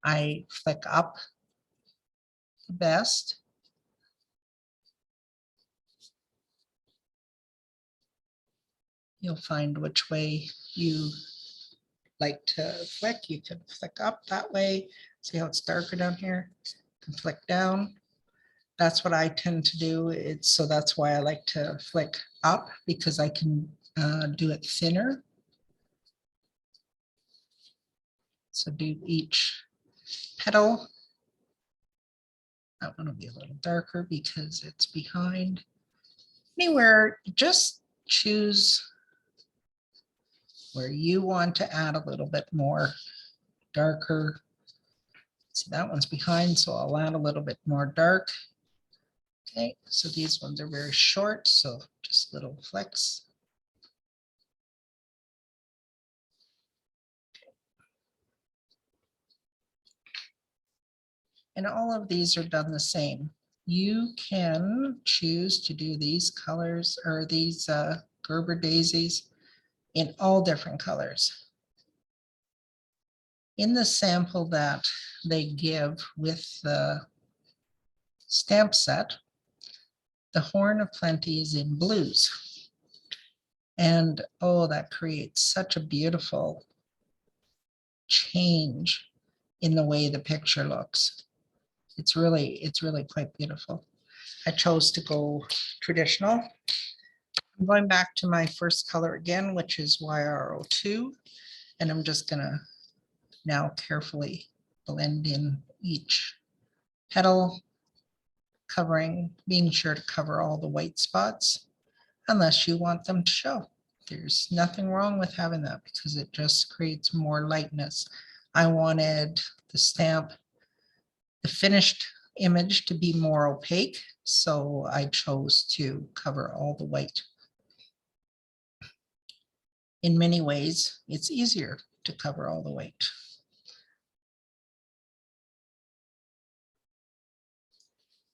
I flick up the best. you'll find which way you like to flick. You can flick up that way. See how it's darker down here? You can flick down. That's what I tend to do. So that's why I like to flick up, because I can do it thinner. So do each petal. That one will be a little darker because it's behind. Anywhere, just choose where you want to add a little bit more darker. See, that one's behind, so I'll add a little bit more dark. Okay, so these ones are very short, so just little flecks. And all of these are done the same. You can choose to do these colors or these Gerber Daisies in all different colors. In the sample that they give with the stamp set, the Horn of Plenty is in blues. And oh, that creates such a beautiful change in the way the picture looks. It's really quite beautiful. I chose to go traditional. I'm going back to my first color again, which is YR02, and I'm just gonna now carefully blend in each petal, being sure to cover all the white spots, unless you want them to show. There's nothing wrong with having that because it just creates more lightness. I wanted the stamp, the finished image, to be more opaque, so I chose to cover all the white. In many ways, it's easier to cover all the white.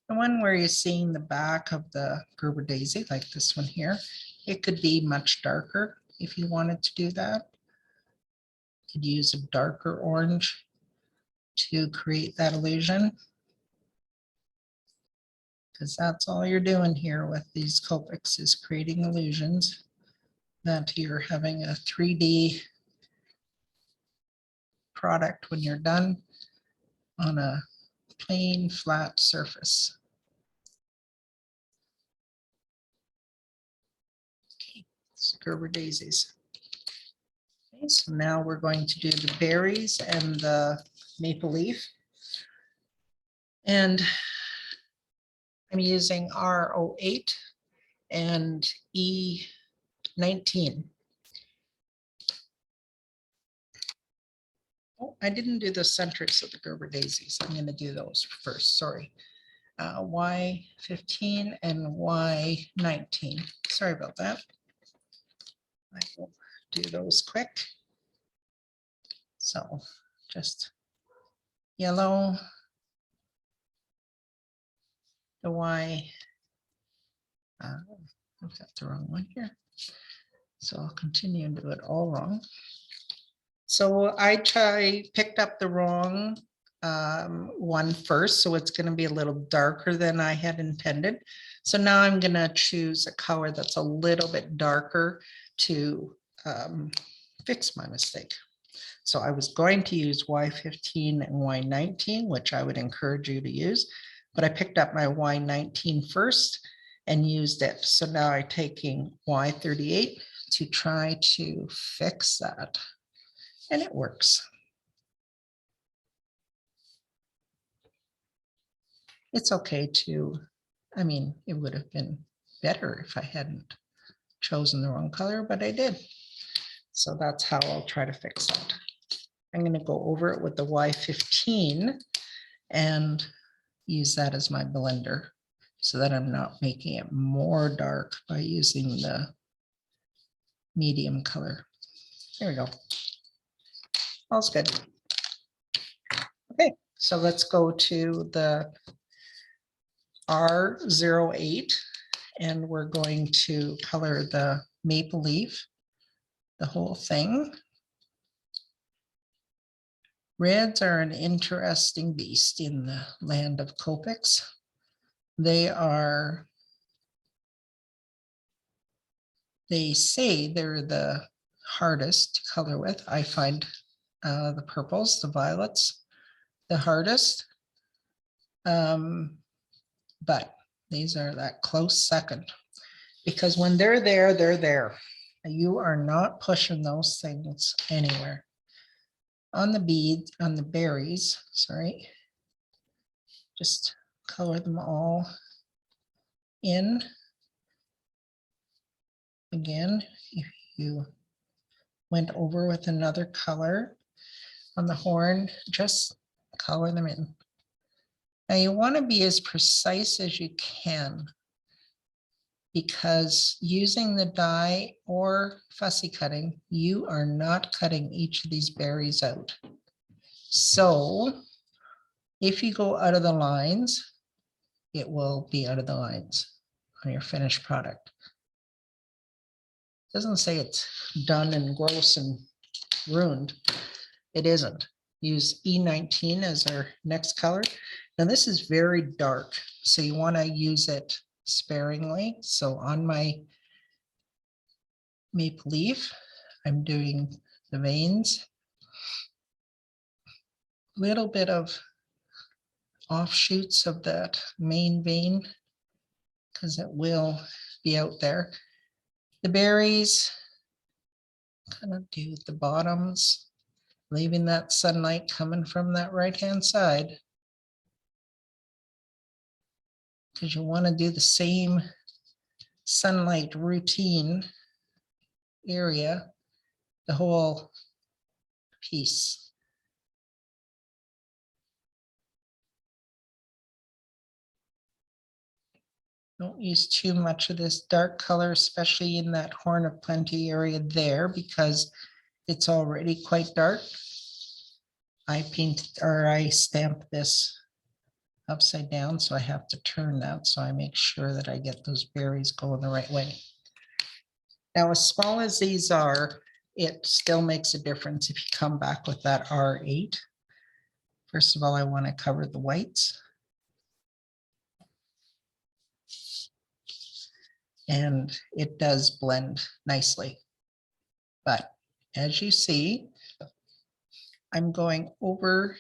The one where you're seeing the back of the Gerber Daisy, like this one here, it could be much darker if you wanted to do that. You could use a darker orange to create that illusion, because that's all you're doing here with these copics, is creating illusions that you're having a 3D product when you're done on a plain flat surface. Okay, it's Gerber Daisies. Okay, so now we're going to do the berries and the maple leaf. And I'm using R08 and E19. Oh, I didn't do the centers of the Gerber Daisies. I'm going to do those first, sorry. Y15 and Y19. Sorry about that. I will do those quick. So just yellow, the Y, I've got the wrong one here. So I'll continue and do it all wrong. So I picked up the wrong one first, so it's going to be a little darker than I had intended. So now I'm going to choose a color that's a little bit darker to fix my mistake. So I was going to use Y15 and Y19, which I would encourage you to use, but I picked up my Y19 first and used it. So now I'm taking Y38 to try to fix that, and it works. It's okay to, I mean, it would have been better if I hadn't chosen the wrong color, but I did. So that's how I'll try to fix that. I'm going to go over it with the Y15 and use that as my blender so that I'm not making it more dark by using the medium color. There we go. All's good. Okay, so let's go to the R08 and we're going to color the maple leaf, the whole thing. Reds are an interesting beast in the land of copics. They are They say they're the hardest to color with. I find the purples, the violets, the hardest. But these are that close second, because when they're there, they're there. You are not pushing those things anywhere. On the beads, on the berries, sorry, just color them all in. Again, if you went over with another color on the horn, just color them in. Now you want to be as precise as you can, because using the die or fussy cutting, you are not cutting each of these berries out. So if you go out of the lines, it will be out of the lines on your finished product. It doesn't say it's done and gross and ruined. It isn't. Use E19 as our next color. Now this is very dark, so you want to use it sparingly. So on my maple leaf, I'm doing the veins, little bit of offshoots of that main vein, because it will be out there. The berries, kind of do the bottoms, leaving that sunlight coming from that right-hand side, because you want to do the same sunlight routine area, the whole piece. Don't use too much of this dark color, especially in that Horn of Plenty area there, because it's already quite dark. I stamp this upside down, so I have to turn that, so I make sure that I get those berries going the right way. Now, as small as these are, it still makes a difference if you come back with that R8. First of all, I want to cover the whites. And it does blend nicely. But as you see, I'm going over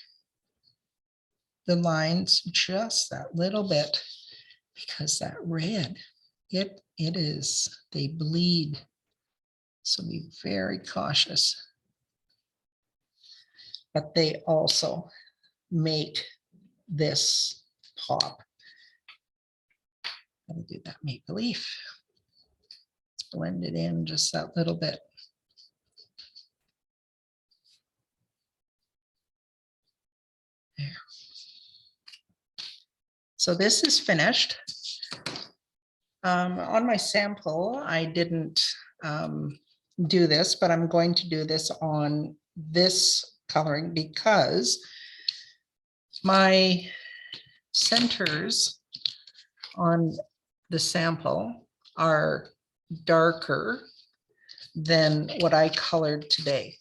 the lines just that little bit, because that red, it is, they bleed. So be very cautious. But they also make this pop. I'll do that maple leaf. Let's blend it in just that little bit. There. So this is finished. On my sample, I didn't do this, but I'm going to do this on this coloring because my centers on the sample are darker than what I colored today.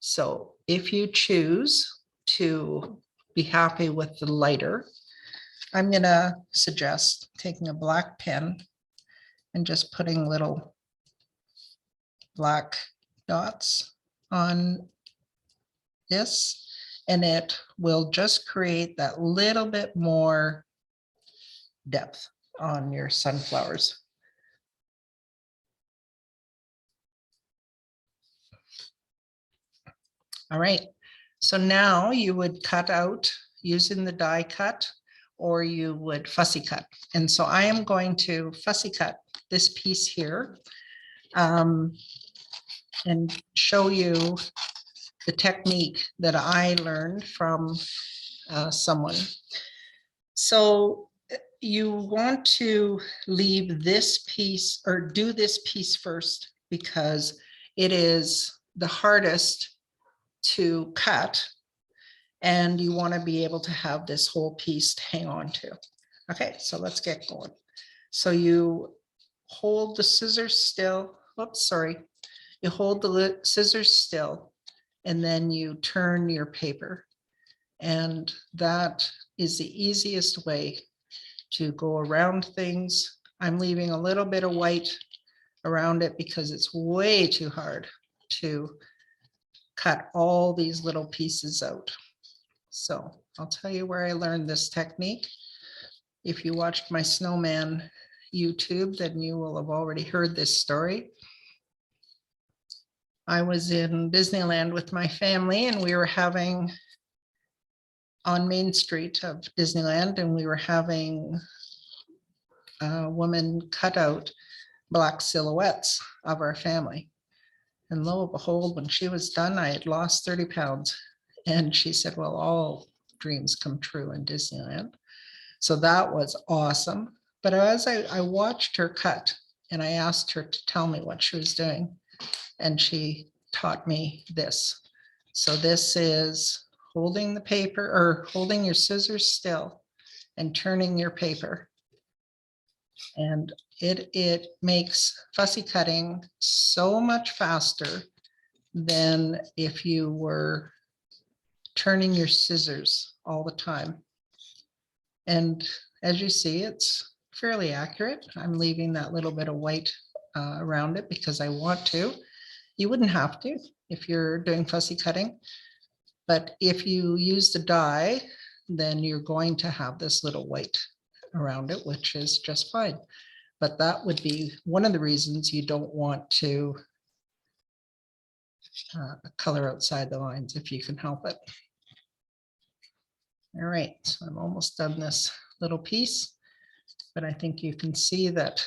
So if you choose to be happy with the lighter, I'm going to suggest taking a black pen and just putting little black dots on this, and it will just create that little bit more depth on your sunflowers. All right, so now you would cut out using the die cut, or you would fussy cut. And so I am going to fussy cut this piece here and show you the technique that I learned from someone. So you want to leave this piece, or do this piece first, because it is the hardest to cut, and you want to be able to have this whole piece to hang on to. Okay, so let's get going. So you hold the scissors still. Oops, sorry. You hold the scissors still, and then you turn your paper. And that is the easiest way to go around things. I'm leaving a little bit of white around it because it's way too hard to cut all these little pieces out. So I'll tell you where I learned this technique. If you watched my snowman YouTube, then you will have already heard this story. I was in Disneyland with my family and we were having on Main Street of Disneyland, and we were having a woman cut out black silhouettes of our family. And lo and behold, when she was done, I had lost 30 pounds. And she said, well, all dreams come true in Disneyland. So that was awesome. But as I watched her cut and I asked her to tell me what she was doing, and she taught me this. So this is holding the paper or holding your scissors still and turning your paper. And it makes fussy cutting so much faster than if you were turning your scissors all the time. And as you see, it's fairly accurate. I'm leaving that little bit of white around it because I want to. You wouldn't have to if you're doing fussy cutting, but if you use the die, then you're going to have this little white around it, which is just fine. But that would be one of the reasons you don't want to color outside the lines if you can help it. All right, so I'm almost done this little piece, but I think you can see that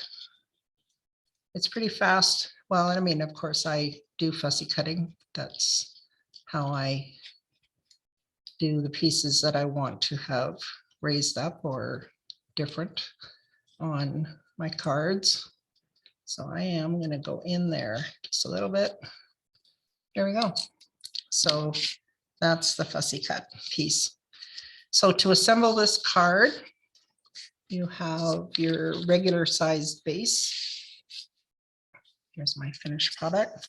it's pretty fast. Well, I mean, of course, I do fussy cutting. That's how I do the pieces that I want to have raised up or different on my cards. So I am going to go in there just a little bit. There we go. So that's the fussy cut piece. So to assemble this card, you have your regular sized base. Here's my finished product.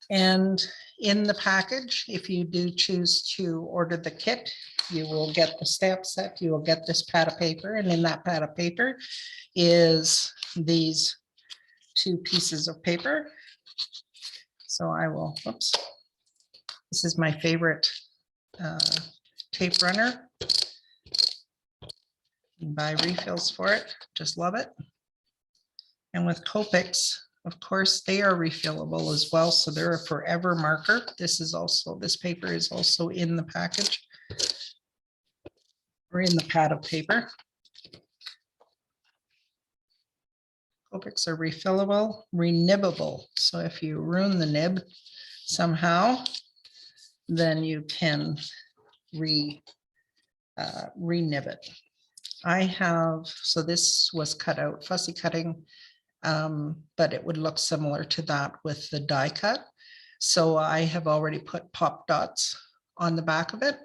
And in the package, if you do choose to order the kit, you will get the stamp set, you will get this pad of paper, and in that pad of paper is these two pieces of paper. So I will, oops, this is my favorite tape runner. You can buy refills for it, just love it. And with Copics, of course, they are refillable as well. So they're a forever marker. This paper is also in the package or in the pad of paper. Copics are refillable, renibbable. So if you ruin the nib somehow, then you can renib it. I have, so this was cut out, fussy cutting, but it would look similar to that with the die cut. So I have already put pop dots on the back of it.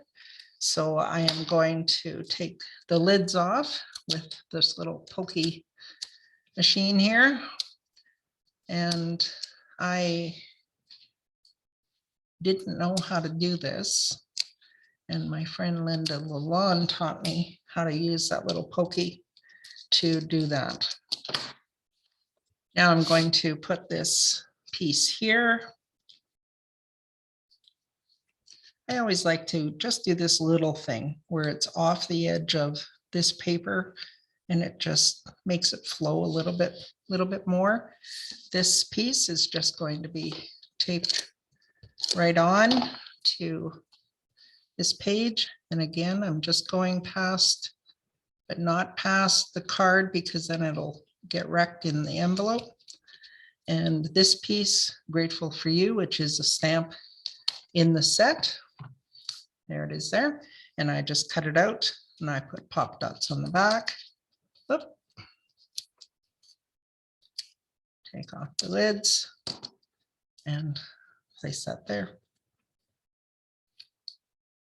So I am going to take the lids off with this little pokey machine here. And I didn't know how to do this. And my friend Linda Lalonde taught me how to use that little pokey to do that. Now I'm going to put this piece here. I always like to just do this little thing where it's off the edge of this paper and it just makes it flow a little bit more. This piece is just going to be taped right on to this page. And again, I'm just going past, but not past the card because then it'll get wrecked in the envelope. And this piece, Grateful for You, which is a stamp in the set. There it is there. And I just cut it out and I put pop dots on the back. Oop. Take off the lids and place that there.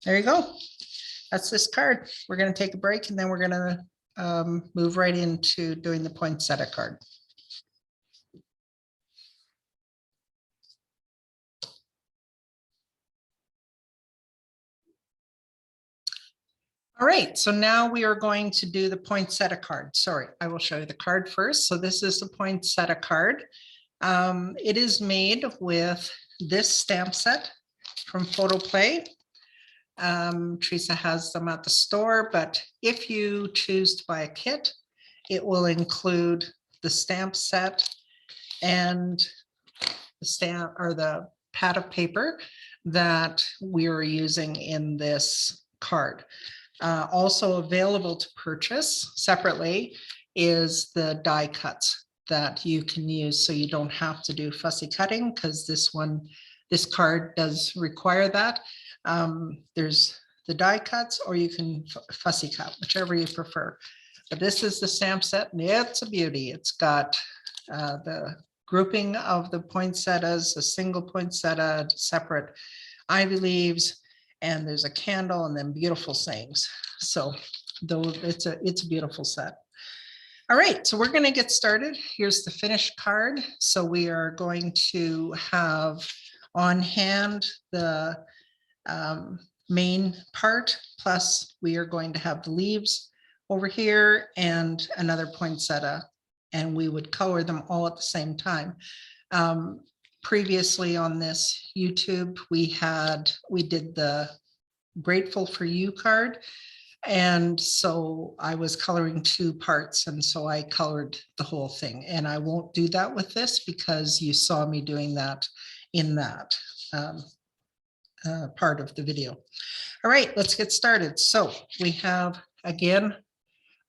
There you go. That's this card. We're going to take a break and then we're going to move right into doing the poinsettia card. All right, so now we are going to do the poinsettia card. Sorry, I will show you the card first. So this is the poinsettia card. It is made with this stamp set from Photoplay. Teresa has them at the store, but if you choose to buy a kit, it will include the stamp set and the stamp or the pad of paper that we're using in this card. Also available to purchase separately is the die cuts that you can use, so you don't have to do fussy cutting, because this card does require that. There's the die cuts, or you can fussy cut, whichever you prefer. But this is the stamp set, and it's a beauty. It's got the grouping of the poinsettias, a single poinsettia, separate ivy leaves, and there's a candle, and then beautiful sayings. So though it's a beautiful set. All right, so we're going to get started. Here's the finished card. So we are going to have on hand the main part, plus we are going to have the leaves over here and another poinsettia, and we would color them all at the same time. Previously on this YouTube, we did the Grateful for You card. And so I was coloring two parts, and so I colored the whole thing. And I won't do that with this because you saw me doing that in that part of the video. All right, let's get started. So we have, again,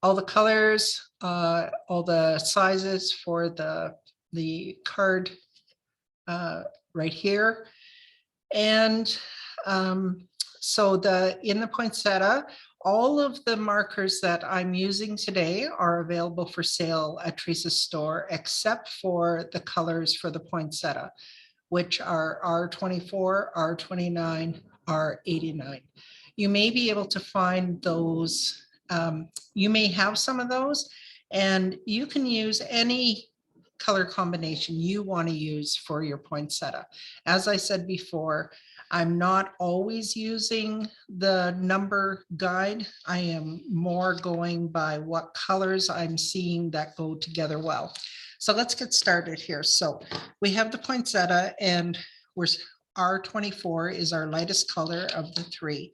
all the colors, all the sizes for the card right here. And so in the poinsettia, all of the markers that I'm using today are available for sale at Teresa's store, except for the colors for the poinsettia, which are R24, R29, R89. You may be able to find those. You may have some of those, and you can use any color combination you want to use for your poinsettia. As I said before, I'm not always using the number guide. I am more going by what colors I'm seeing that go together well. So let's get started here. So we have the poinsettia, and R24 is our lightest color of the three.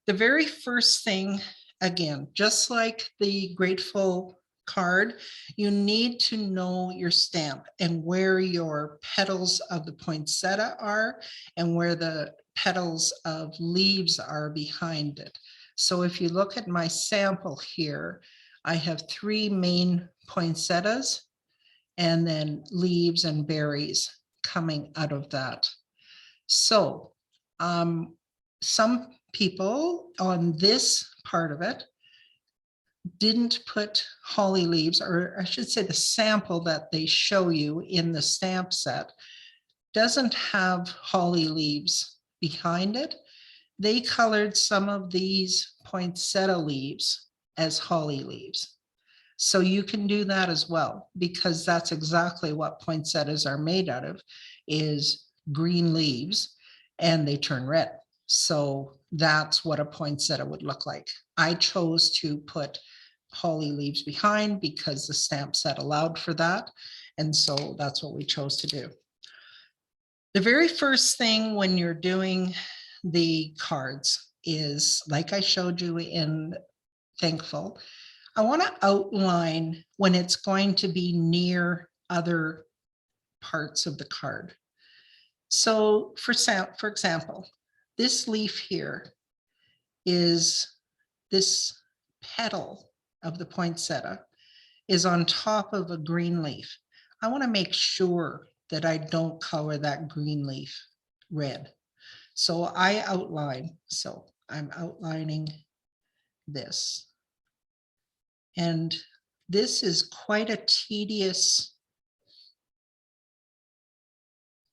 The very first thing, again, just like the Grateful card, you need to know your stamp and where your petals of the poinsettia are and where the petals of leaves are behind it. So if you look at my sample here, I have three main poinsettias and then leaves and berries coming out of that. So some people on this part of it didn't put holly leaves, or I should say the sample that they show you in the stamp set doesn't have holly leaves behind it. They colored some of these poinsettia leaves as holly leaves. So you can do that as well, because that's exactly what poinsettias are made out of, is green leaves, and they turn red. So that's what a poinsettia would look like. I chose to put holly leaves behind because the stamp set allowed for that. And so that's what we chose to do. The very first thing when you're doing the cards is, like I showed you in Thankful, I want to outline when it's going to be near other parts of the card. So for example, this leaf here is this petal of the poinsettia is on top of a green leaf. I want to make sure that I don't color that green leaf red. So I outline, so I'm outlining this. And this is quite a tedious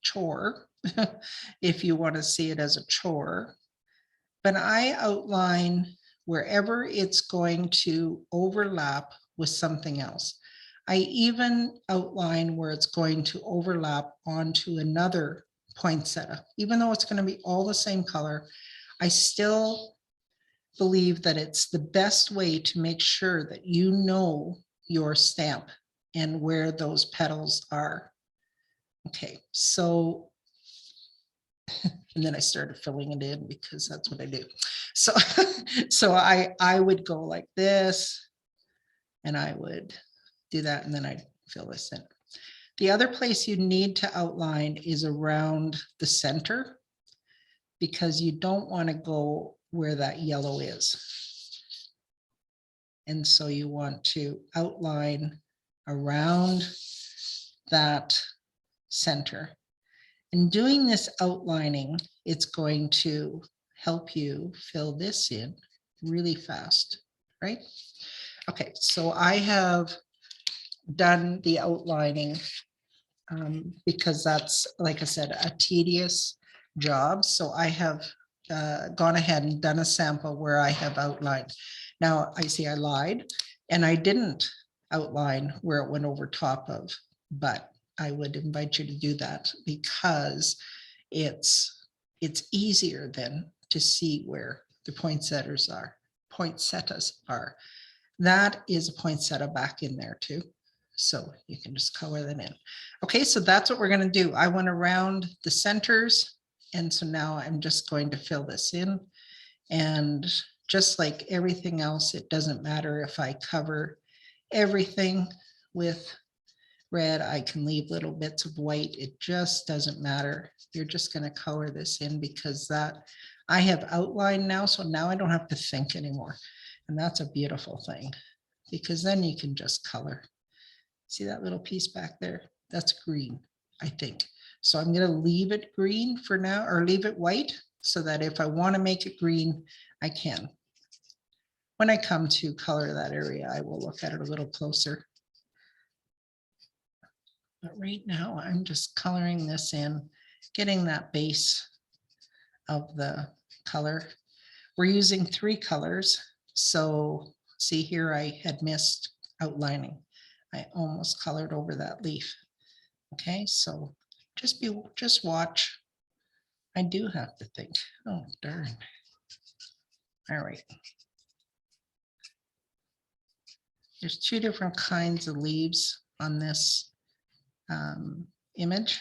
chore, if you want to see it as a chore. But I outline wherever it's going to overlap with something else. I even outline where it's going to overlap onto another poinsettia. Even though it's going to be all the same color, I still believe that it's the best way to make sure that you know your stamp and where those petals are. Okay, so, and then I started filling it in because that's what I do. So, so I would go like this, and I would do that, and then I'd fill this in. The other place you need to outline is around the center, because you don't want to go where that yellow is. And so you want to outline around that center. In doing this outlining, it's going to help you fill this in really fast, right? Okay, so I have done the outlining because that's, like I said, a tedious job. So I have gone ahead and done a sample where I have outlined. Now I see I lied and I didn't outline where it went over top of, but I would invite you to do that because it's easier then to see where the poinsettias are. That is a poinsettia back in there too. So you can just color them in. Okay, so that's what we're going to do. I went around the centers, and so now I'm just going to fill this in. And just like everything else, it doesn't matter if I cover everything with red. I can leave little bits of white. It just doesn't matter. You're just going to color this in because that I have outlined now, so now I don't have to think anymore. And that's a beautiful thing because then you can just color. See that little piece back there? That's green, I think. So I'm going to leave it green for now, or leave it white, so that if I want to make it green, I can. When I come to color that area, I will look at it a little closer. But right now, I'm just coloring this in, getting that base of the color. We're using 3 colors. So see here, I had missed outlining. I almost colored over that leaf. Okay, so just watch. I do have to think. Oh, darn. All right. There's 2 different kinds of leaves on this image.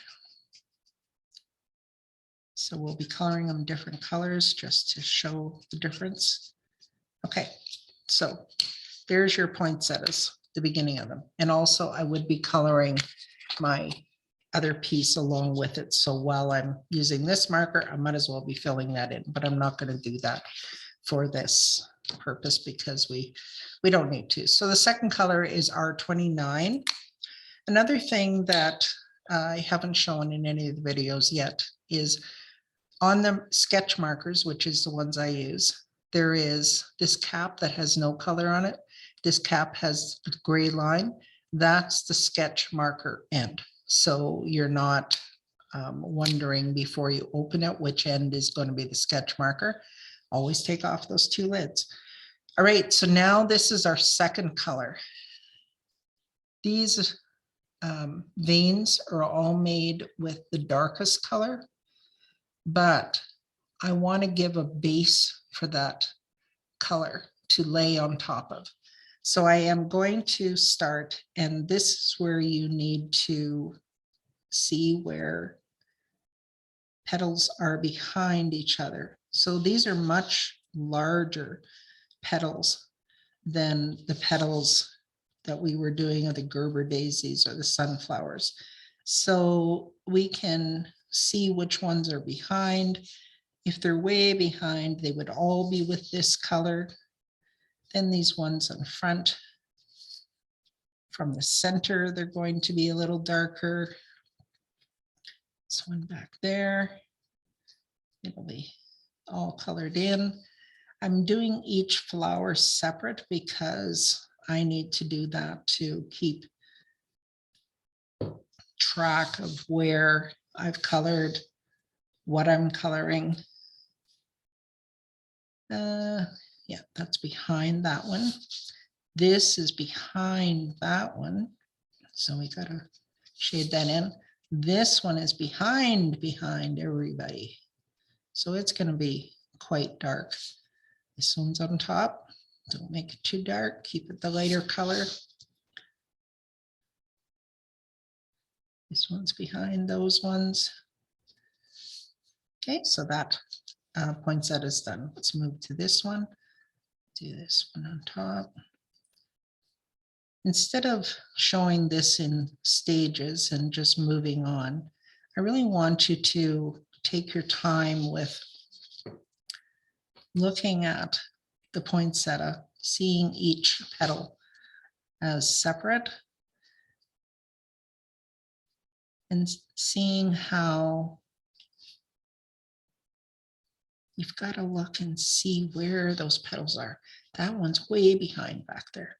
So we'll be coloring them different colors just to show the difference. Okay, so there's your poinsettias, the beginning of them. And also I would be coloring my other piece along with it. So while I'm using this marker, I might as well be filling that in, but I'm not going to do that for this purpose because we don't need to. So the second color is R29. Another thing that I haven't shown in any of the videos yet is on the sketch markers, which is the ones I use, there is this cap that has no color on it. This cap has a gray line. That's the sketch marker end. So you're not wondering before you open it which end is going to be the sketch marker. Always take off those 2 lids. All right, so now this is our second color. These veins are all made with the darkest color, but I want to give a base for that color to lay on top of. So I am going to start, and this is where you need to see where petals are behind each other. So these are much larger petals than the petals that we were doing of the Gerber Daisies or the sunflowers. So we can see which ones are behind. If they're way behind, they would all be with this color. Then these ones in front, from the center, they're going to be a little darker. This one back there, it'll be all colored in. I'm doing each flower separate because I need to do that to keep track of where I've colored, what I'm coloring. Yeah, that's behind that one. This is behind that one. So we gotta shade that in. This one is behind everybody. So it's gonna be quite dark. This one's on top. Don't make it too dark. Keep it the lighter color. This one's behind those ones. Okay, so that poinsettia is done. Let's move to this one. Do this one on top. Instead of showing this in stages and just moving on, I really want you to take your time with looking at the poinsettia, seeing each petal as separate, and seeing how you've got to look and see where those petals are. That one's way behind back there.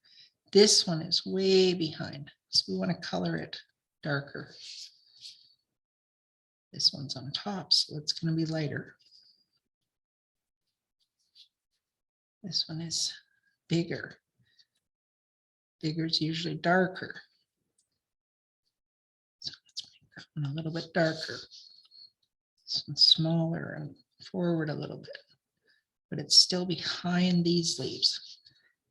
This one is way behind, so we want to color it darker. This one's on top, so it's going to be lighter. This one is bigger. Bigger is usually darker. So let's make that one a little bit darker. This one's smaller and forward a little bit, but it's still behind these leaves.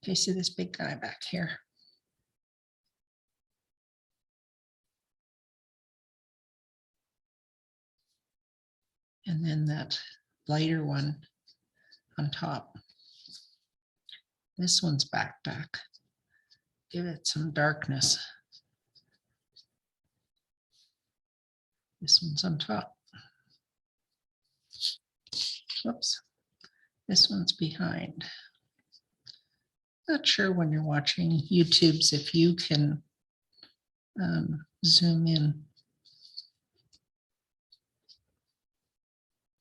Okay, see this big guy back here? And then that lighter one on top. This one's back. Give it some darkness. This one's on top. Oops. This one's behind. Not sure when you're watching YouTube's if you can zoom in,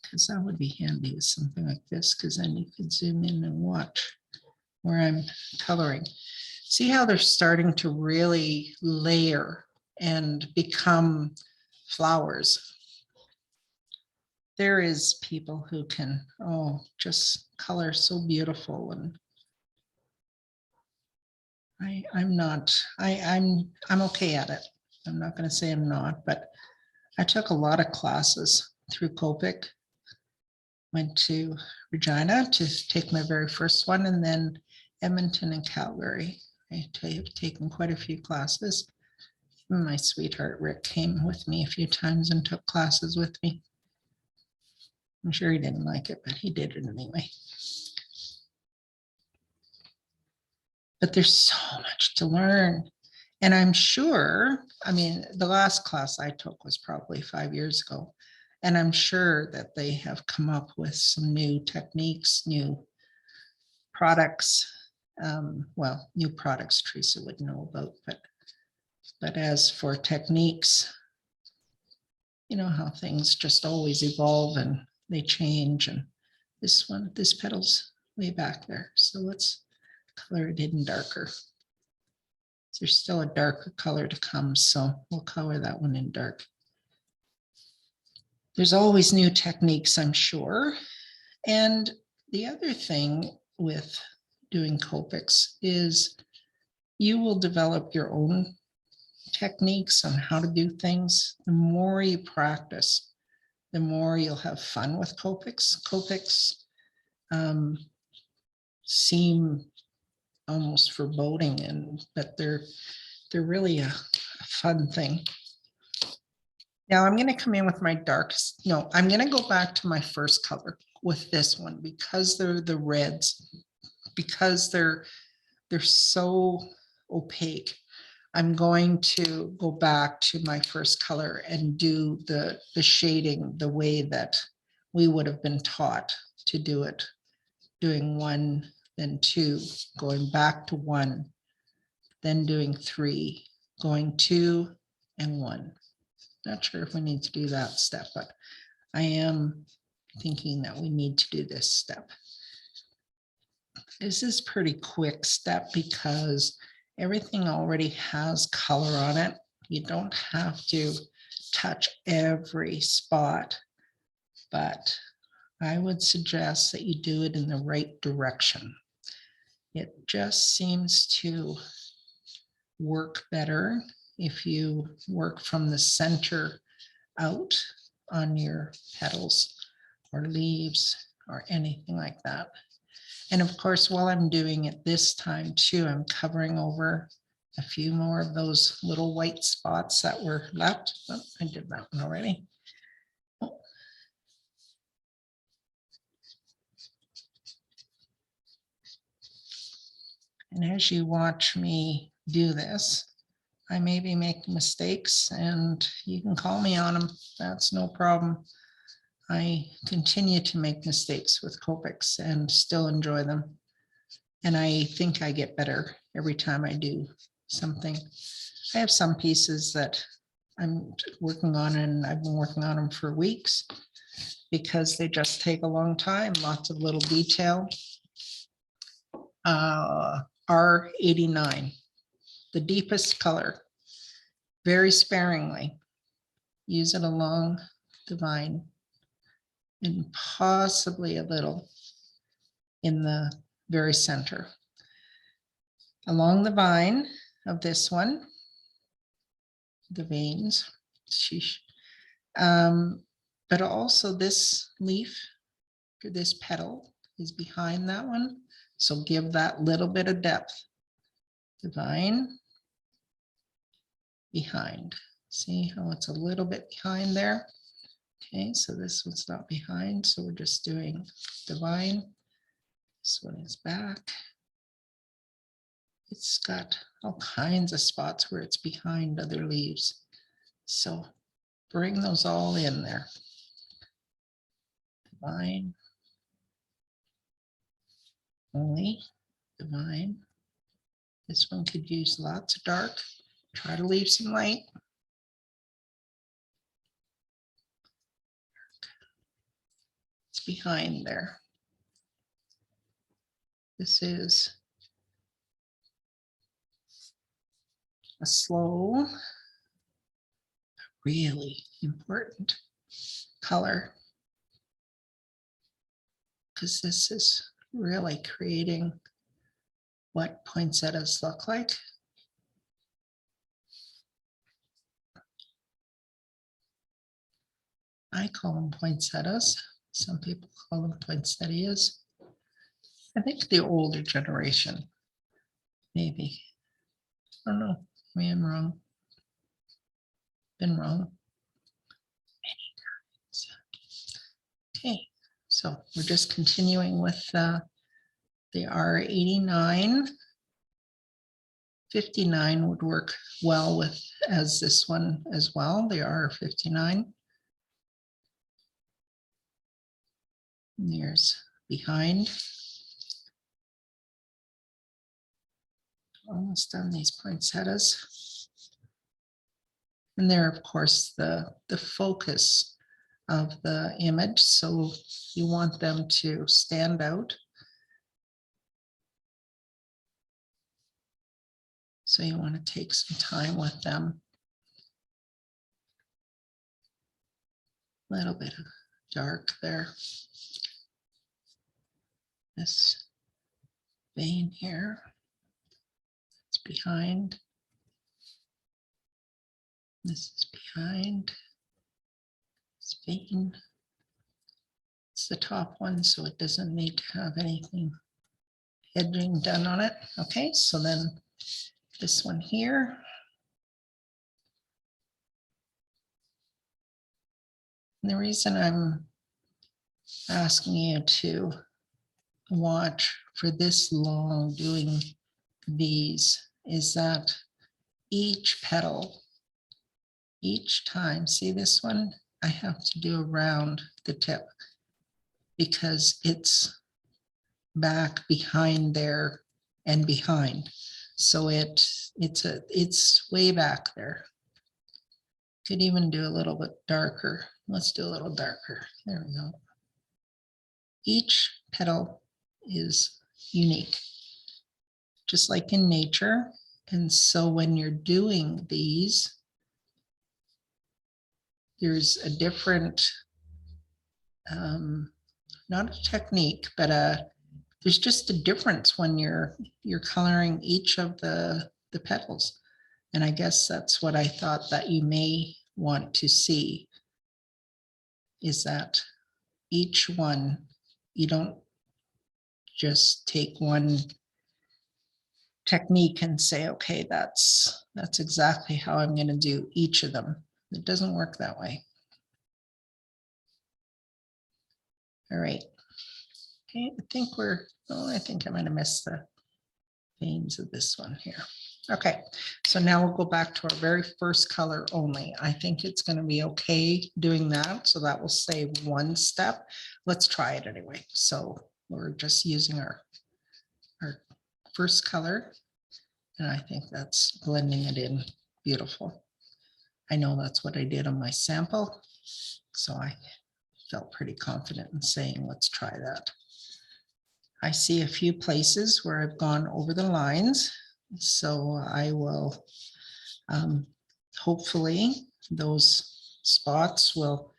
because that would be handy with something like this, because then you could zoom in and watch where I'm coloring. See how they're starting to really layer and become flowers. There is people who can, just color so beautiful, and I'm okay at it. I'm not going to say I'm not, but I took a lot of classes through Copic. Went to Regina to take my very first one, and then Edmonton and Calgary. I've taken quite a few classes. My sweetheart Rick came with me a few times and took classes with me. I'm sure he didn't like it, but he did it anyway. But there's so much to learn. And I'm sure, I mean, the last class I took was probably 5 years ago. And I'm sure that they have come up with some new techniques, new products. Well, new products Teresa would know about, but as for techniques, you know how things just always evolve and they change. And this petal's way back there. So let's color it in darker. There's still a darker color to come, so we'll color that one in dark. There's always new techniques, I'm sure. And the other thing with doing Copics is you will develop your own techniques on how to do things. The more you practice, the more you'll have fun with Copics. Copics seem almost foreboding, but they're really a fun thing. Now I'm going to come in with my darkest. No, I'm going to go back to my first color with this one, because they're the reds, because they're so opaque. I'm going to go back to my first color and do the shading the way that we would have been taught to do it, doing 1, then 2, going back to 1, then doing 3, going 2 and 1. Not sure if we need to do that step, but I am thinking that we need to do this step. This is pretty quick step because everything already has color on it. You don't have to touch every spot, but I would suggest that you do it in the right direction. It just seems to work better if you work from the center out on your petals or leaves or anything like that. And of course, while I'm doing it this time too, I'm covering over a few more of those little white spots that were left. Oh, I did that one already. Oh. And as you watch me do this, I may be making mistakes and you can call me on them. That's no problem. I continue to make mistakes with Copics and still enjoy them. And I think I get better every time I do something. I have some pieces that I'm working on and I've been working on them for weeks because they just take a long time, lots of little detail. R89, the deepest color, very sparingly. Use it along the vine and possibly a little in the very center. Along the vine of this one, the veins, sheesh. But also this leaf, this petal is behind that one. So give that little bit of depth. The vine behind. See how it's a little bit behind there? Okay, so this one's not behind, so we're just doing the vine. This one is back. It's got all kinds of spots where it's behind other leaves. So bring those all in there. The vine. Only the vine. This one could use lots of dark. Try to leave some light. It's behind there. This is a slow, really important color because this is really creating what poinsettias look like. I call them poinsettias. Some people call them poinsettias. I think the older generation, maybe. I don't know. Maybe I'm wrong. Been wrong many times. Okay, so we're just continuing with the R89. 59 would work well with as this one as well, the R59. There's behind. Almost done these poinsettias. And they're, of course, the focus of the image. So you want them to stand out. So you want to take some time with them. A little bit of dark there. This vein here, it's behind. This is behind. This vein. It's the top one, so it doesn't need to have anything edging done on it. Okay, so then this one here. And the reason I'm asking you to watch for this long doing these is that each petal, each time, see this one, I have to do around the tip because it's back behind there and behind. So it's way back there. Could even do a little bit darker. Let's do a little darker. There we go. Each petal is unique, just like in nature. And so when you're doing these, there's a different, not a technique, but there's just a difference when you're coloring each of the petals. And I guess that's what I thought that you may want to see, is that each one, you don't just take one technique and say, okay, that's exactly how I'm going to do each of them. It doesn't work that way. All right. Okay, I think I think I'm going to miss the veins of this one here. Okay, so now we'll go back to our very first color only. I think it's going to be okay doing that. So that will save one step. Let's try it anyway. So we're just using our first color. And I think that's blending it in beautiful. I know that's what I did on my sample. So I felt pretty confident in saying, let's try that. I see a few places where I've gone over the lines. So I will, hopefully those spots will,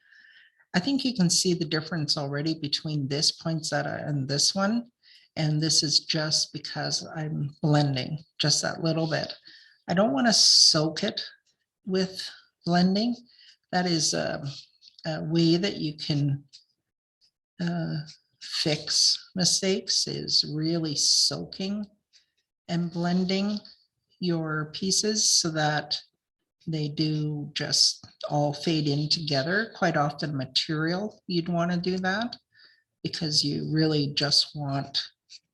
I think you can see the difference already between this poinsettia and this one. And this is just because I'm blending just that little bit. I don't want to soak it with blending. That is a way that you can fix mistakes, is really soaking and blending your pieces so that they do just all fade in together. Quite often material, you'd want to do that because you really just want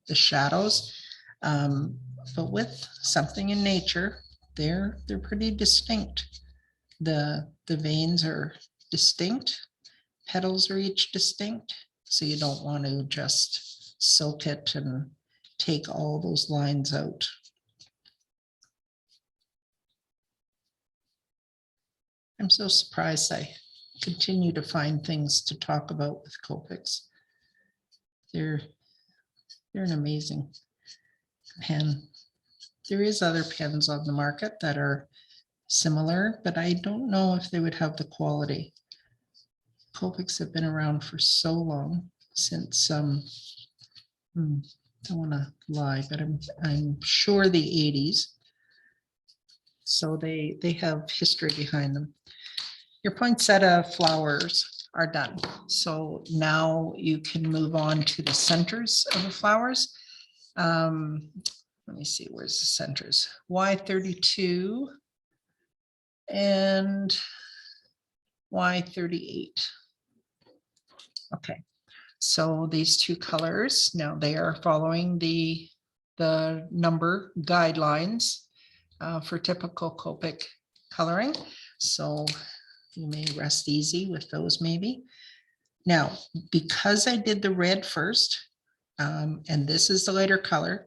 the shadows. But with something in nature, they're pretty distinct. The veins are distinct, petals are each distinct, so you don't want to just soak it and take all those lines out. I'm so surprised I continue to find things to talk about with Copics. They're an amazing pen. There is other pens on the market that are similar, but I don't know if they would have the quality. Copics have been around for so long, since don't want to lie, but I'm sure the 80s. So they have history behind them. Your poinsettia flowers are done. So now you can move on to the centers of the flowers. Let me see, where's the centers? Y32 and Y38. Okay, so these two colors, now they are following the number guidelines for typical Copic coloring. So you may rest easy with those maybe. Now, because I did the red first, and this is the lighter color,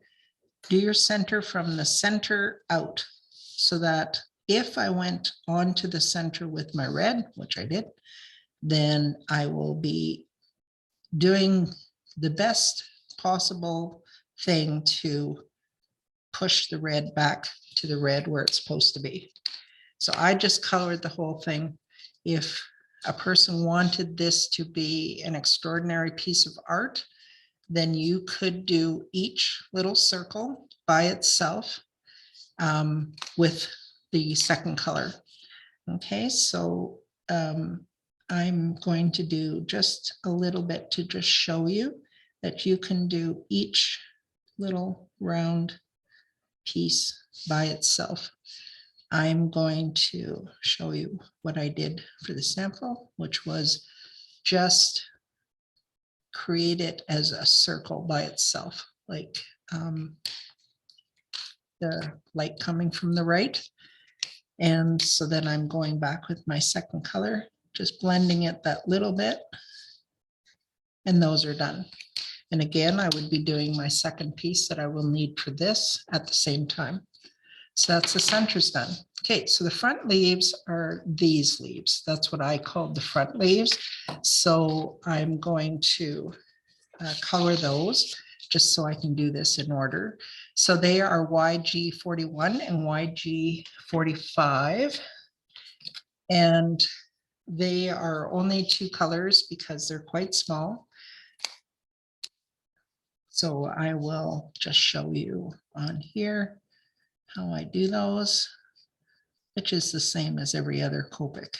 do your center from the center out so that if I went onto the center with my red, which I did, then I will be doing the best possible thing to push the red back to the red where it's supposed to be. So I just colored the whole thing. If a person wanted this to be an extraordinary piece of art, then you could do each little circle by itself with the second color. Okay, so I'm going to do just a little bit to just show you that you can do each little round piece by itself. I'm going to show you what I did for the sample, which was just create it as a circle by itself, like the light coming from the right. And so then I'm going back with my second color, just blending it that little bit. And those are done. And again, I would be doing my second piece that I will need for this at the same time. So that's the centers done. Okay, so the front leaves are these leaves. That's what I call the front leaves. So I'm going to color those just so I can do this in order. So they are YG41 and YG45. And they are only two colors because they're quite small. So I will just show you on here how I do those, which is the same as every other Copic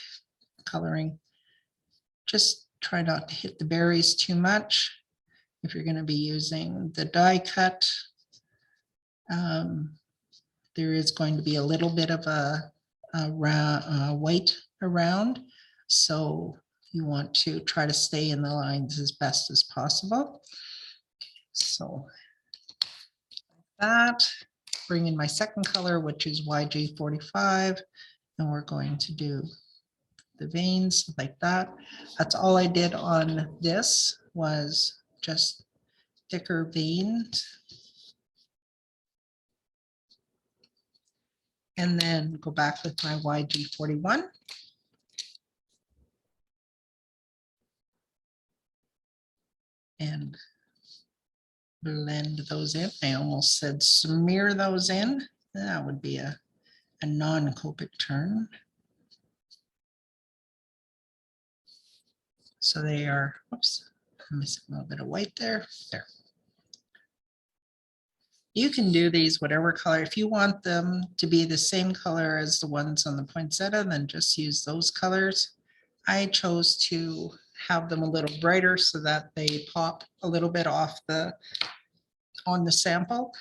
coloring. Just try not to hit the berries too much. if you're going to be using the die cut, there is going to be a little bit of a white around. So you want to try to stay in the lines as best as possible. So that, bring in my second color, which is YG45, and we're going to do the veins like that. That's all I did on this, was just thicker veins. And then go back with my YG41. And blend those in. I almost said smear those in. That would be a non-copic term. So they are, oops, I'm missing a little bit of white there. There. You can do these whatever color. If you want them to be the same color as the ones on the poinsettia, then just use those colors. I chose to have them a little brighter so that they pop a little bit off on the sample.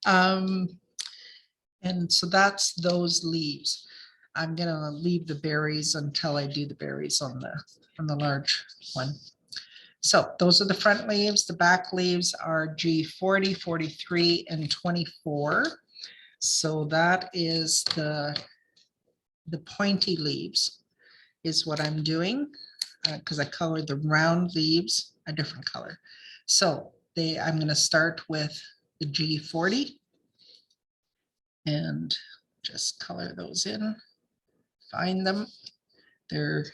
And so that's those leaves. I'm gonna leave the berries until I do the berries on the large one. So those are the front leaves. The back leaves are G40, 43, and 24. So that is the pointy leaves is what I'm doing, because I colored the round leaves a different color. So I'm going to start with the G40 and just color those in, find them. They're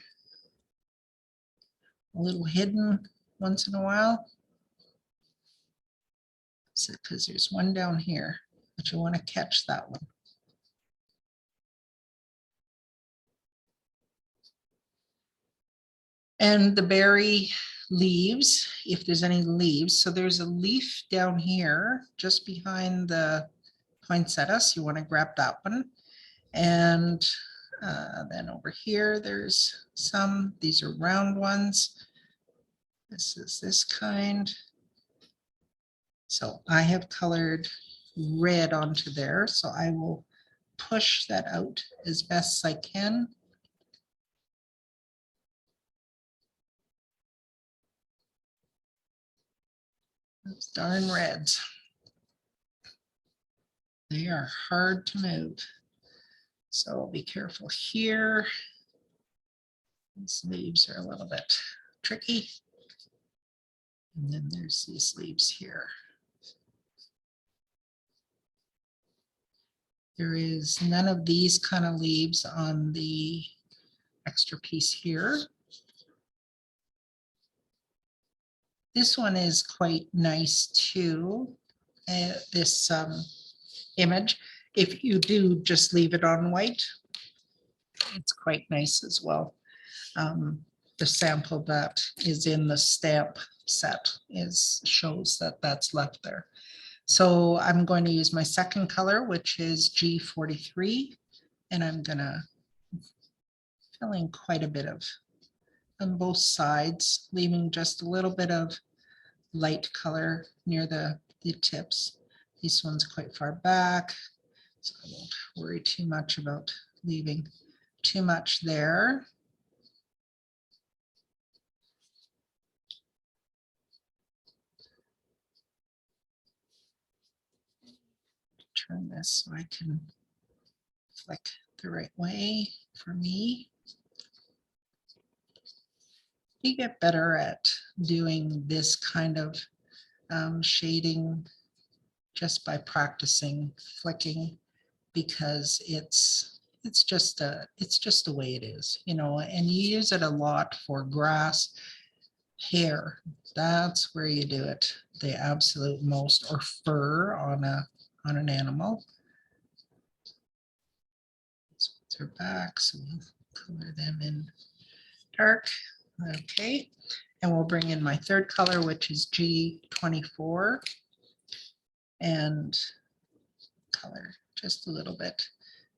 a little hidden once in a while. So, because there's one down here, but you want to catch that one. And the berry leaves, if there's any leaves. So there's a leaf down here just behind the poinsettia. So you want to grab that one. And then over here, there's some, these are round ones. This is this kind. So I have colored red onto there. So I will push that out as best I can. Those darn reds. They are hard to move. So be careful here. These leaves are a little bit tricky. And then there's these leaves here. There is none of these kind of leaves on the extra piece here. This one is quite nice too, this image. If you do just leave it on white, it's quite nice as well. The sample that is in the stamp set shows that that's left there. So I'm going to use my second color, which is G43, and I'm gonna fill in quite a bit of on both sides, leaving just a little bit of light color near the tips. This one's quite far back, so I won't worry too much about leaving too much there. Turn this so I can flick the right way for me. You get better at doing this kind of shading just by practicing flicking, because it's just the way it is, you know, and you use it a lot for grass, hair. That's where you do it the absolute most, or fur on an animal. These are back, so we'll color them in dark. Okay, and we'll bring in my third color, which is G24, and color just a little bit,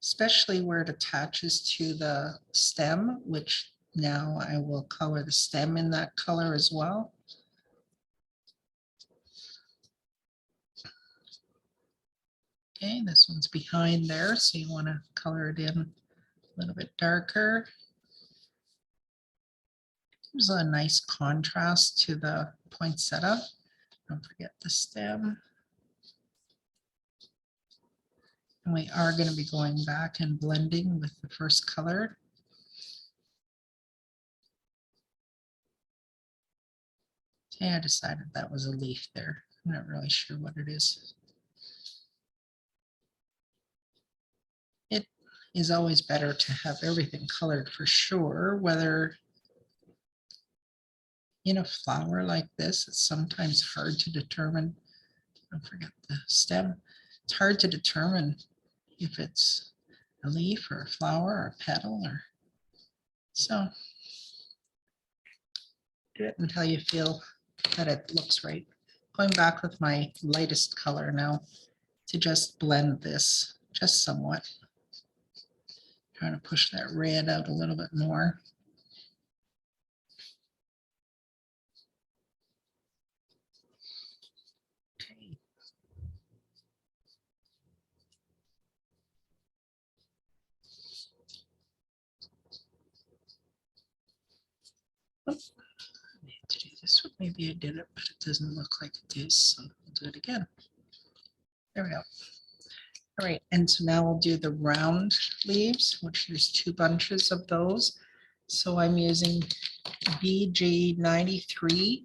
especially where it attaches to the stem, which now I will color the stem in that color as well. Okay, this one's behind there, so you want to color it in a little bit darker. Gives a nice contrast to the poinsettia. Don't forget the stem. And we are going to be going back and blending with the first color. Okay, I decided that was a leaf there. I'm not really sure what it is. It is always better to have everything colored for sure, whether in a flower like this, it's sometimes hard to determine. Don't forget the stem. It's hard to determine if it's a leaf or a flower or a petal, or so do it until you feel that it looks right. Going back with my lightest color now to just blend this just somewhat. Trying to push that red out a little bit more. Okay. Oh, I need to do this one. Maybe I did it, but it doesn't look like it is, so I'll do it again. There we go. All right, and so now we'll do the round leaves, which there's 2 bunches of those. So I'm using BG93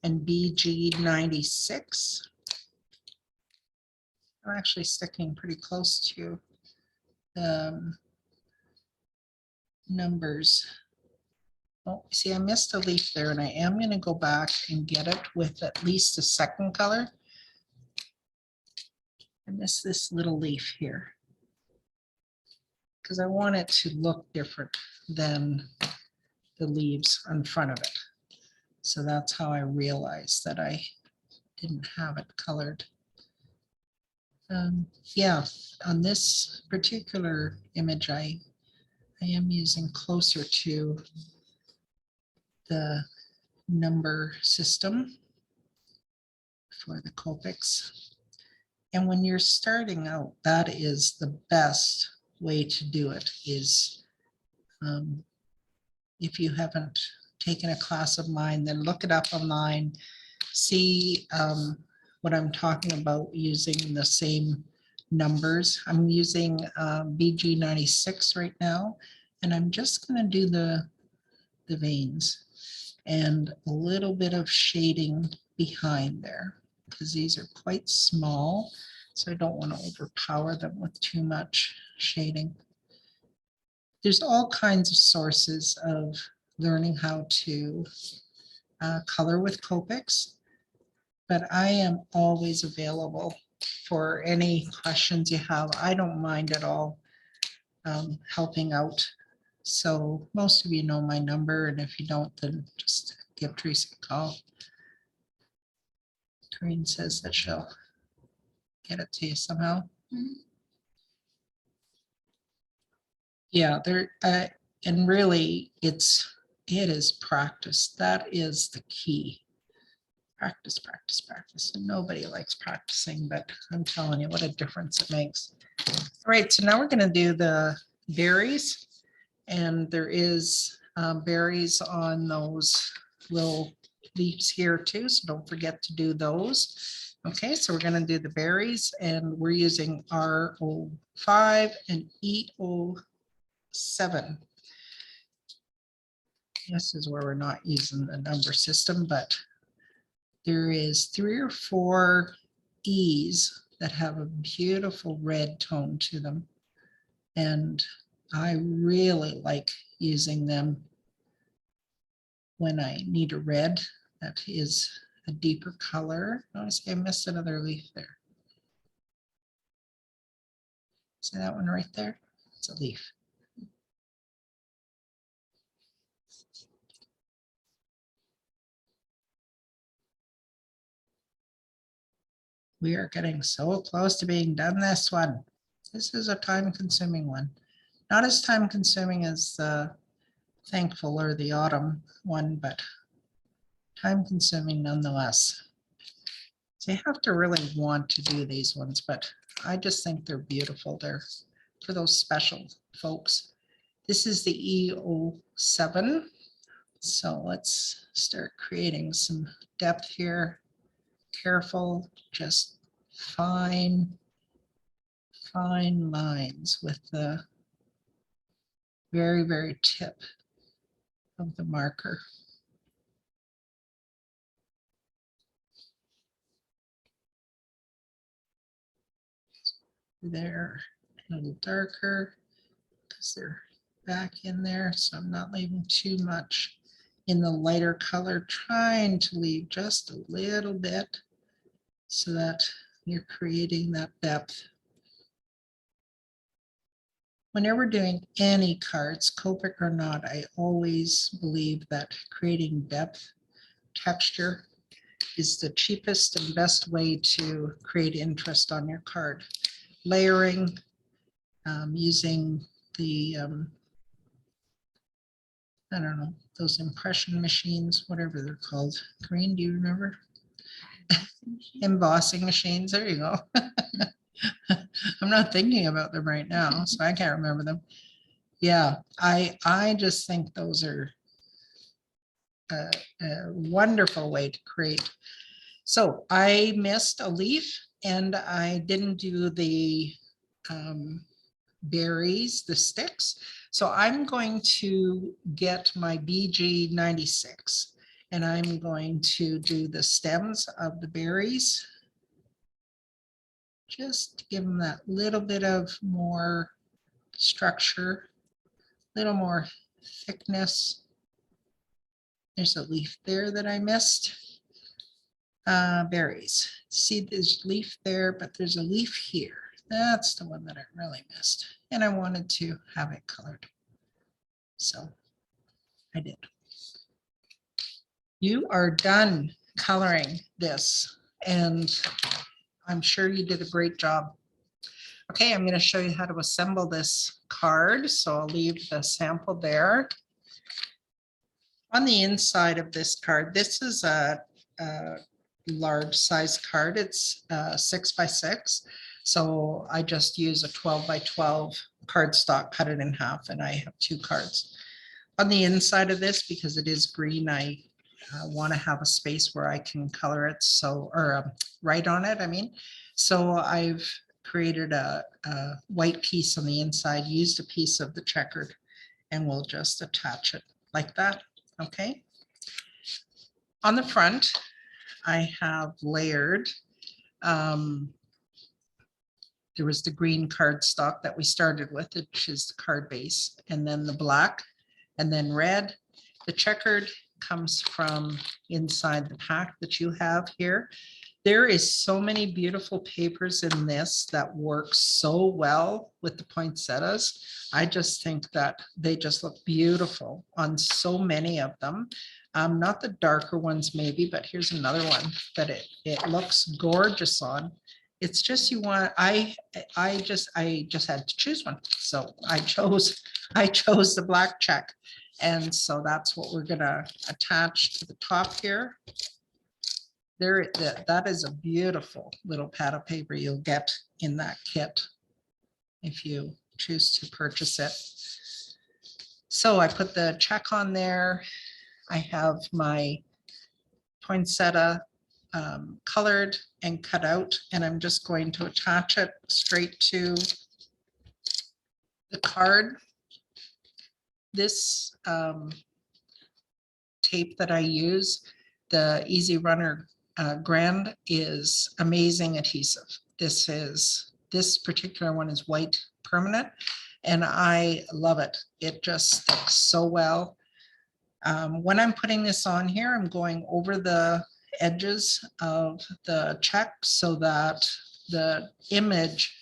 and BG96. I'm actually sticking pretty close to numbers. Oh, see, I missed a leaf there, and I am going to go back and get it with at least a second color. I missed this little leaf here because I want it to look different than the leaves in front of it. So that's how I realized that I didn't have it colored. Yeah, on this particular image, I am using closer to the number system for the copics. And when you're starting out, that is the best way to do it, is if you haven't taken a class of mine, then look it up online, see what I'm talking about using the same numbers. I'm using BG96 right now, and I'm just going to do the veins and a little bit of shading behind there because these are quite small, so I don't want to overpower them with too much shading. There's all kinds of sources of learning how to color with copics, but I am always available for any questions you have. I don't mind at all helping out. So most of you know my number, and if you don't, then just give Teresa a call. Corinne says that she'll get it to you somehow. Yeah, there and really it is practice. That is the key. Practice, practice, practice. And nobody likes practicing, but I'm telling you what a difference it makes. All right, so now we're going to do the berries, and there is berries on those little leaves here too, so don't forget to do those. Okay, so we're going to do the berries, and we're using R05 and E07. This is where we're not using the number system, but there is 3 or 4 E's that have a beautiful red tone to them. And I really like using them when I need a red that is a deeper color. Notice I missed another leaf there. See that one right there? It's a leaf. We are getting so close to being done this one. This is a time-consuming one. Not as time-consuming as the Thankful or the Autumn one, but time-consuming nonetheless. So you have to really want to do these ones, but I just think they're beautiful. They're for those special folks. This is the E07. So let's start creating some depth here. Careful, just fine lines with the very, very tip of the marker. There, a little darker because they're back in there, so I'm not leaving too much in the lighter color, trying to leave just a little bit so that you're creating that depth. Whenever doing any cards, copic or not, I always believe that creating depth, texture is the cheapest and best way to create interest on your card. Layering, using the, I don't know, those impression machines, whatever they're called. Green, do you remember? Embossing machines, there you go. I'm not thinking about them right now, so I can't remember them. Yeah, I just think those are a wonderful way to create. So I missed a leaf and I didn't do the berries, the sticks. So I'm going to get my BG96 and I'm going to do the stems of the berries. Just to give them that little bit of more structure, little more thickness. There's a leaf there that I missed. Berries. See, there's leaf there, but there's a leaf here. That's the one that I really missed. And I wanted to have it colored. So I did. You are done coloring this, and I'm sure you did a great job. Okay, I'm going to show you how to assemble this card. So I'll leave the sample there. On the inside of this card, this is a large size card. It's 6 by 6. So I just use a 12 by 12 cardstock, cut it in half, and I have 2 cards. On the inside of this, because it is green, I want to have a space where I can color it, so, or write on it, I mean. So I've created a white piece on the inside, used a piece of the checkered, and we'll just attach it like that, okay? On the front, I have layered, there was the green cardstock that we started with, which is the card base, and then the black, and then red. The checkered comes from inside the pack that you have here. There is so many beautiful papers in this that work so well with the poinsettias. I just think that they just look beautiful on so many of them. Not the darker ones maybe, but here's another one that it looks gorgeous on. It's just you want, I just had to choose one. So I chose the black check. And so that's what we're gonna attach to the top here. There, that is a beautiful little pad of paper you'll get in that kit if you choose to purchase it. So I put the check on there. I have my poinsettia colored and cut out, and I'm just going to attach it straight to the card. This tape that I use, the Easy Runner Grand, is amazing adhesive. This particular one is white permanent, and I love it. It just sticks so well. When I'm putting this on here, I'm going over the edges of the check so that the image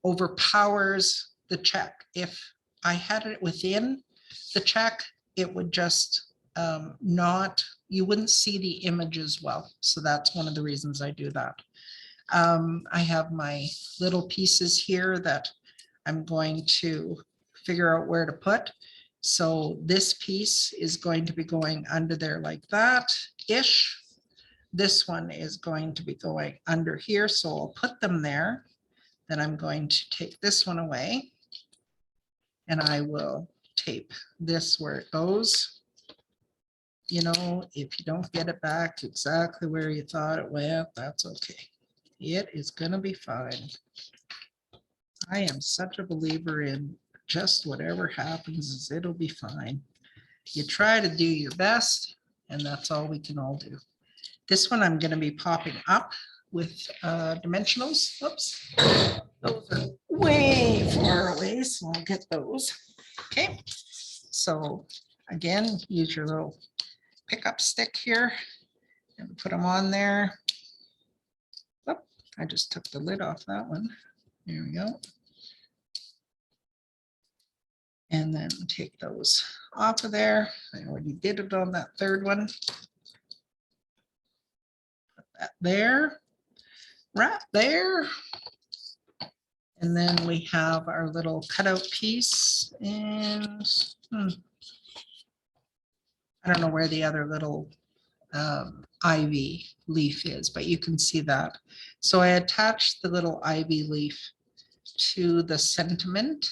overpowers the check. If I had it within the check, it would just you wouldn't see the image as well. So that's one of the reasons I do that. I have my little pieces here that I'm going to figure out where to put. So this piece is going to be going under there like that-ish. This one is going to be going under here, so I'll put them there. Then I'm going to take this one away and I will tape this where it goes. You know, if you don't get it back exactly where you thought it went, that's okay. It is gonna be fine. I am such a believer in just whatever happens is it'll be fine. You try to do your best and that's all we can all do. This one I'm gonna be popping up with dimensionals. Oops. Those are way far away, so I'll get those. Okay, so again, use your little pickup stick here and put them on there. Oh, I just took the lid off that one. There we go. And then take those off of there. I already did it on that third one. Put that there, right there. And then we have our little cutout piece and I don't know where the other little ivy leaf is, but you can see that. So I attached the little ivy leaf to the sentiment,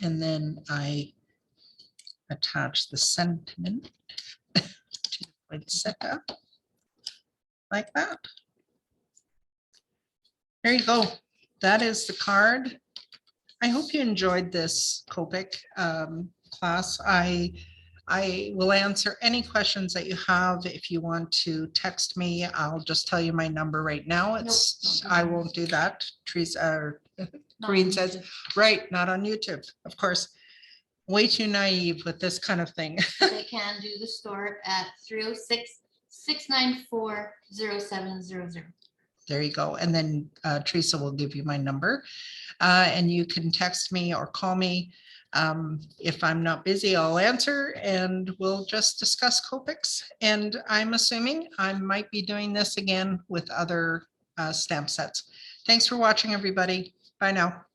and then I attach the sentiment to the poinsettia like that. There you go. That is the card. I hope you enjoyed this Copic class. I will answer any questions that you have. If you want to text me, I'll just tell you my number right now. It's I won't do that. Teresa Green says, right, not on YouTube, of course. Way too naive with this kind of thing. They can do the store at 306-694-0700. There you go. And then Teresa will give you my number and you can text me or call me. If I'm not busy, I'll answer and we'll just discuss Copics. And I'm assuming I might be doing this again with other stamp sets. Thanks for watching, everybody. Bye now.